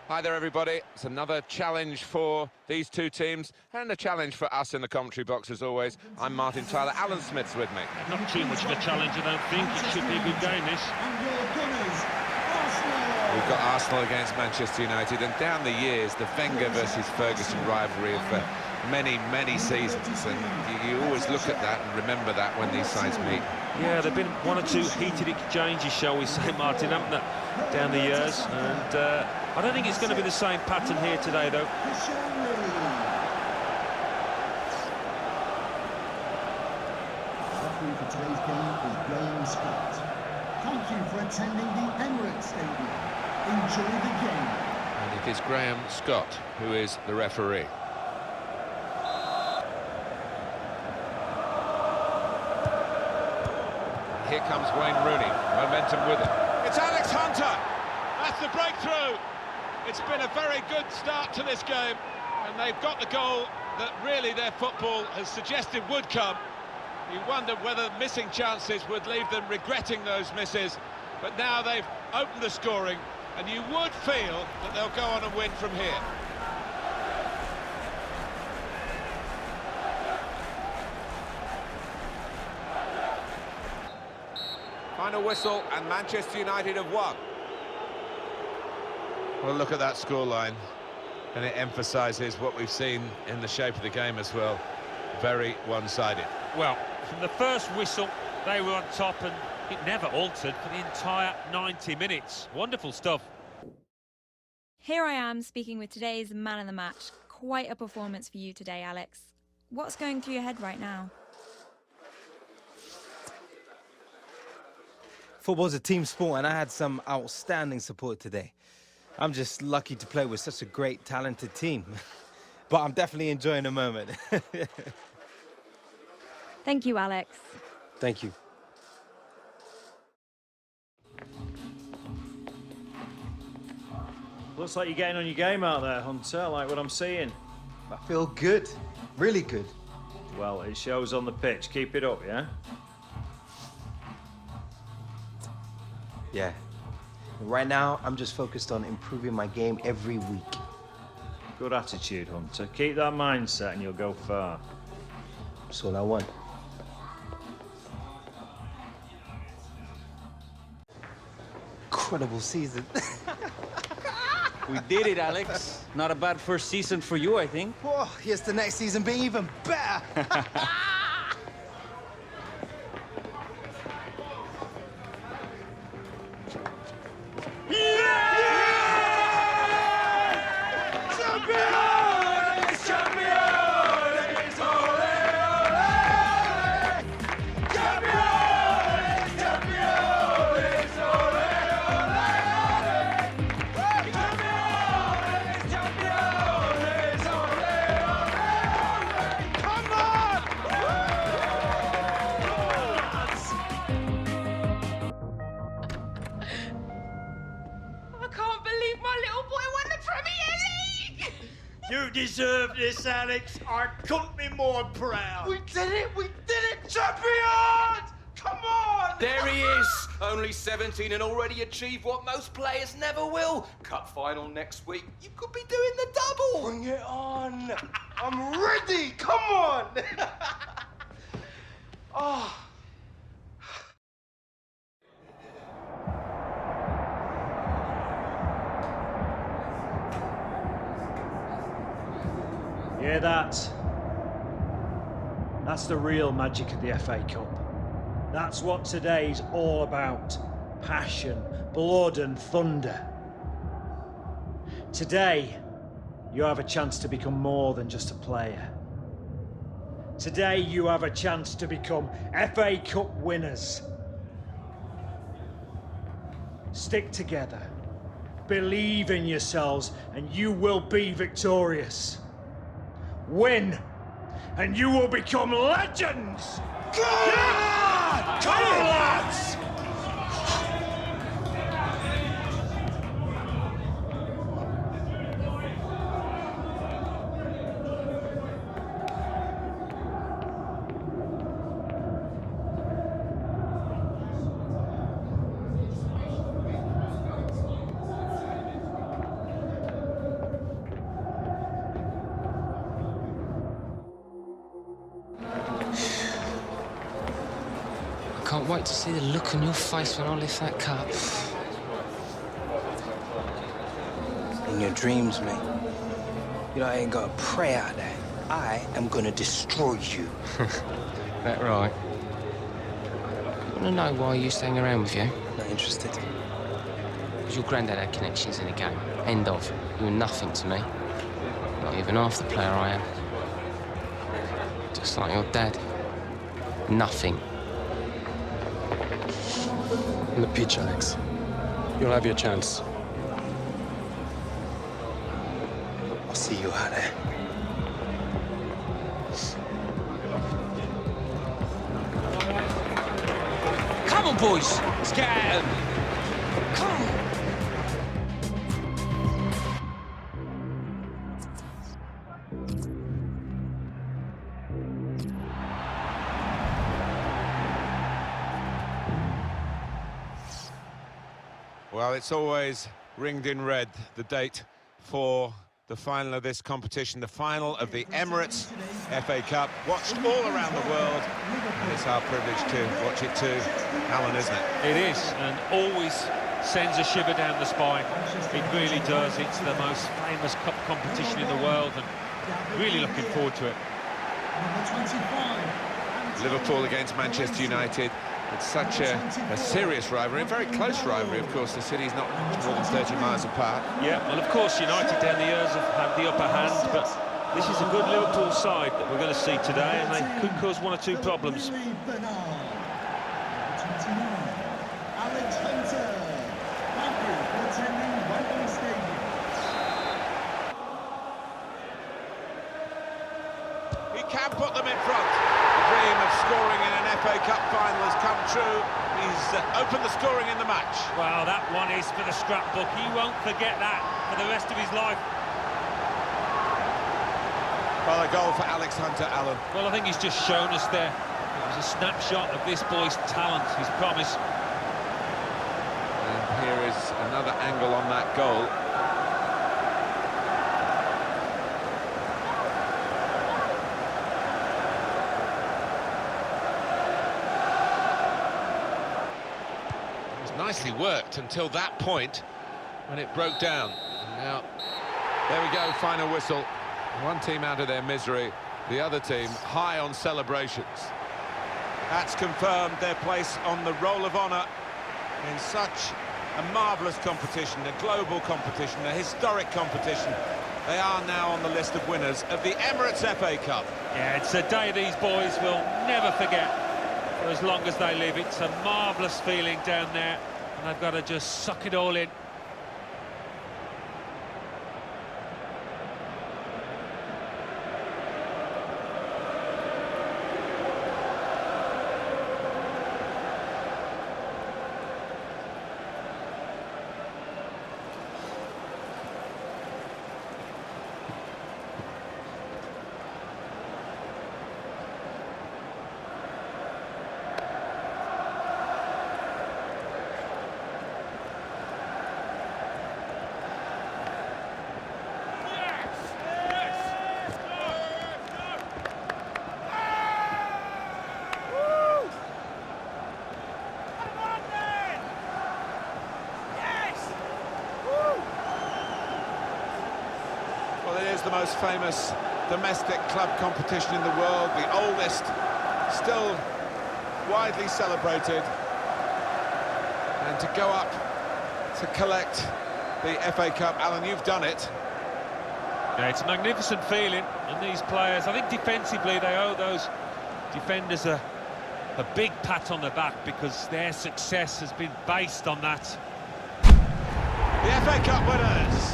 Hi there, everybody. It's another challenge for these two teams and a challenge for us in the commentary box, as always. I'm Martin Tyler. Alan Smith's with me. Not too much of a challenge, I don't think. It should be a good game, this. We've got Arsenal against Manchester United, and down the years, the Wenger versus Ferguson rivalry of many, many seasons, and you always look at that and remember that when these sides meet. Yeah, there have been one or two heated exchanges, shall we say, Martin, haven't there, down the years, and I don't think it's going to be the same pattern here today, though. Referee for today's game is Graham Scott. Thank you for attending the Emirates Stadium. Enjoy the game. And it is Graham Scott who is the referee. Here comes Wayne Rooney, momentum with him. It's Alex Hunter! That's the breakthrough! It's been a very good start to this game, and they've got the goal, that really their football has suggested would come. You wondered whether missing chances would leave them regretting those misses, but now they've opened the scoring, and you would feel that they'll go on and win from here. Final whistle, and Manchester United have won. Well, look at that scoreline, and it emphasises what we've seen in the shape of the game as well. Very one-sided. Well, from the first whistle, they were on top, and it never altered for the entire 90 minutes. Wonderful stuff. Here I am speaking with today's man of the match. Quite a performance for you today, Alex. What's going through your head right now? Football's a team sport, and I had some outstanding support today. I'm just lucky to play with such a great, talented team. But I'm definitely enjoying the moment. Thank you, Alex. Thank you. Looks like you're getting on your game out there, Hunter. I like what I'm seeing. I feel good. Really good. Well, it shows on the pitch. Keep it up, yeah? Yeah. Right now, I'm just focused on improving my game every week. Good attitude, Hunter. Keep that mindset and you'll go far. That's all I want. Incredible season. We did it, Alex. Not a bad first season for you, I think. Whoa, here's the next season being even better. You deserve this, Alex. I couldn't be more proud. We did it! We did it! Champions! Come on! There he is! Only 17 and already achieved what most players never will. Cup final next week. You could be doing the double! Bring it on! I'm ready! Come on! Oh. Hear that? That's the real magic of the FA Cup. That's what today's all about. Passion, blood and thunder. Today, you have a chance to become more than just a player. Today, you have a chance to become FA Cup winners. Stick together. Believe in yourselves and you will be victorious. Win, and you will become legends! Come on, lads! I can't wait to see the look on your face when I lift that cup. In your dreams, mate. You know, I ain't got a prayer out there. I am gonna destroy you. That right? You want to know why I used to hang around with you? Not interested. Because your granddad had connections in the game. End of. You were nothing to me. Not even half the player I am. Just like your dad. Nothing. On the pitch, Alex. You'll have your chance. I'll see you out there. Come on, boys. Let's get at 'em. Come on. Well, it's always ringed in red, the date for the final of this competition, the final of the Emirates FA Cup, watched all around the world, and it's our privilege to watch it too, Alan, isn't it? It is, and always sends a shiver down the spine. It really does. It's the most famous cup competition in the world, and really looking forward to it. Liverpool against Manchester United. It's such a serious rivalry, a very close rivalry, of course. The city's not more than 30 miles apart. Yeah, well, of course, United down the years have had the upper hand, but this is a good Liverpool side that we're going to see today, and they could cause one or two problems. He can put them in front. The dream of scoring in an FA Cup final has come true. He's opened the scoring in the match. Wow, that one is for the scrapbook. He won't forget that for the rest of his life. Well, a goal for Alex Hunter, Alan. Well, I think he's just shown us there. It was a snapshot of this boy's talent, his promise. And here is another angle on that goal. Nicely worked until that point when it broke down. And now, there we go, final whistle. One team out of their misery, the other team high on celebrations. That's confirmed their place on the roll of honour in such a marvellous competition, a global competition, a historic competition. They are now on the list of winners of the Emirates FA Cup. Yeah, it's a day these boys will never forget for as long as they live. It's a marvellous feeling down there, and they've got to just suck it all in. The most famous domestic club competition in the world, the oldest, still widely celebrated, and to go up to collect the FA Cup, Alan, you've done it. Yeah, it's a magnificent feeling, and these players, I think defensively they owe those defenders a big pat on the back, because their success has been based on that. The FA Cup winners.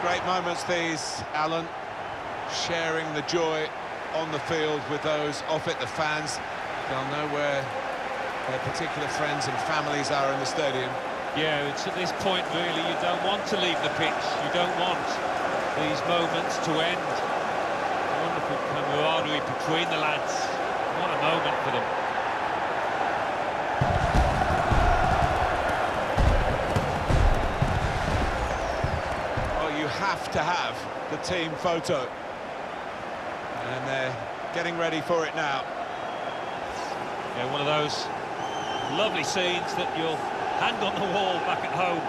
Great moments these, Alan, sharing the joy on the field with those off it, the fans. They'll know where their particular friends and families are in the stadium. Yeah, it's at this point really you don't want to leave the pitch, you don't want these moments to end. Wonderful camaraderie between the lads. What a moment for them. Have to have the team photo, and they're getting ready for it now. Yeah, one of those lovely scenes that you'll hang on the wall back at home.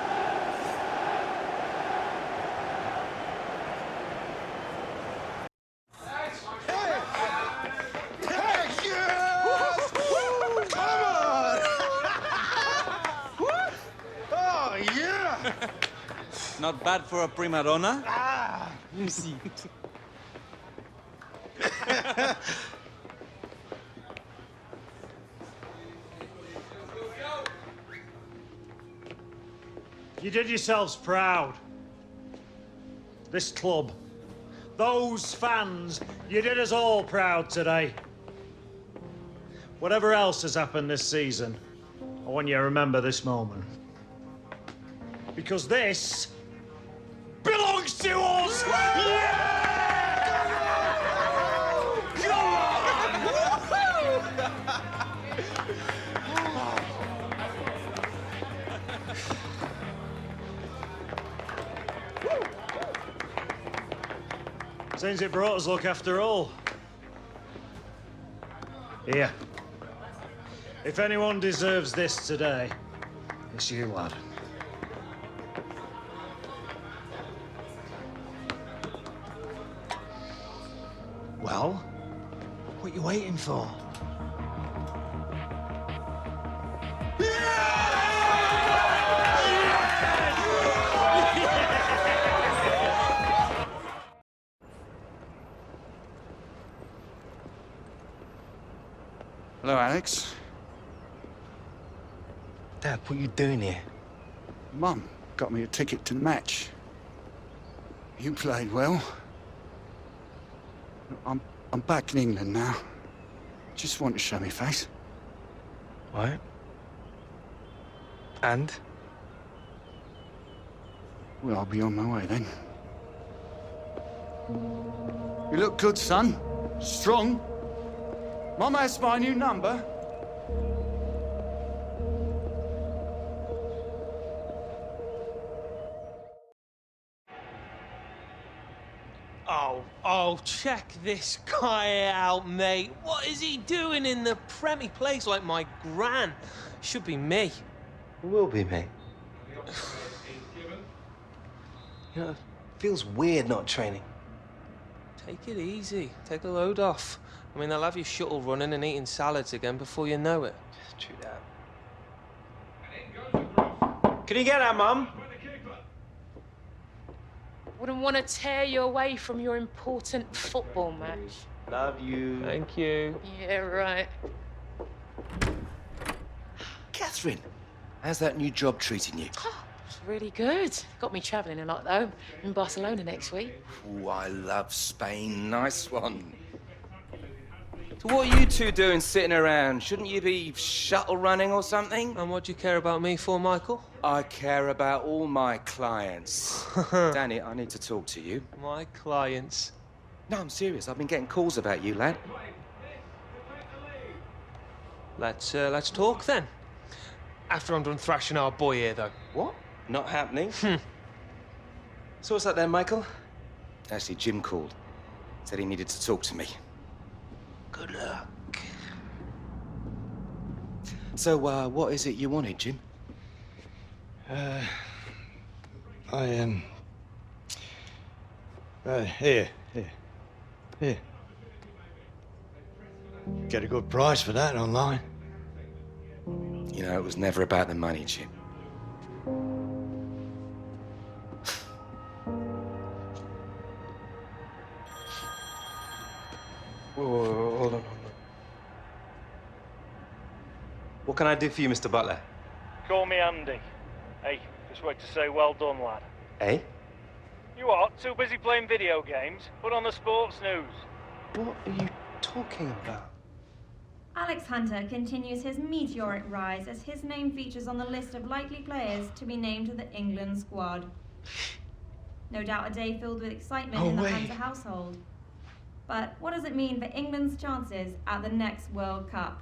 Not bad for a prima donna. Ah, let me see. You did yourselves proud. This club, those fans, you did us all proud today. Whatever else has happened this season, I want you to remember this moment. Because this belongs to us! Seems it brought us luck after all. Here. If anyone deserves this today, it's you, lad. Well, what you waiting for? Hello, Alex. Dad, what are you doing here? Mum got me a ticket to the match. You played well. I'm back in England now. Just want to show me face. Right. And? Well, I'll be on my way then. You look good, son. Strong. Mum has my new number. Oh, check this guy out, mate. What is he doing in the Prem? He plays like my gran. Should be me. It will be me. You know, it feels weird not training. Take it easy. Take the load off. I mean, they'll have you shuttle running and eating salads again before you know it. True that. Can you get that, Mum? Wouldn't want to tear you away from your important football match. Love you. Thank you. Yeah, right. Catherine, how's that new job treating you? It's really good. Got me travelling a lot, though. In Barcelona next week. Oh, I love Spain. Nice one. So what are you two doing sitting around? Shouldn't you be shuttle running or something? And what do you care about me for, Michael? I care about all my clients. Danny, I need to talk to you. My clients? No, I'm serious. I've been getting calls about you, lad. Let's talk then. After I'm done thrashing our boy here, though. What? Not happening? So what's that then, Michael? Actually, Jim called. Said he needed to talk to me. Good luck. So, what is it you wanted, Jim? Here. Get a good price for that online. You know, it was never about the money, Jim. Whoa, hold on. What can I do for you, Mr. Butler? Call me Andy. Hey, just wait to say well done, lad. Eh? You what? Too busy playing video games? Put on the sports news. What are you talking about? Alex Hunter continues his meteoric rise as his name features on the list of likely players to be named to the England squad. No doubt a day filled with excitement in the Hunter household. But what does it mean for England's chances at the next World Cup?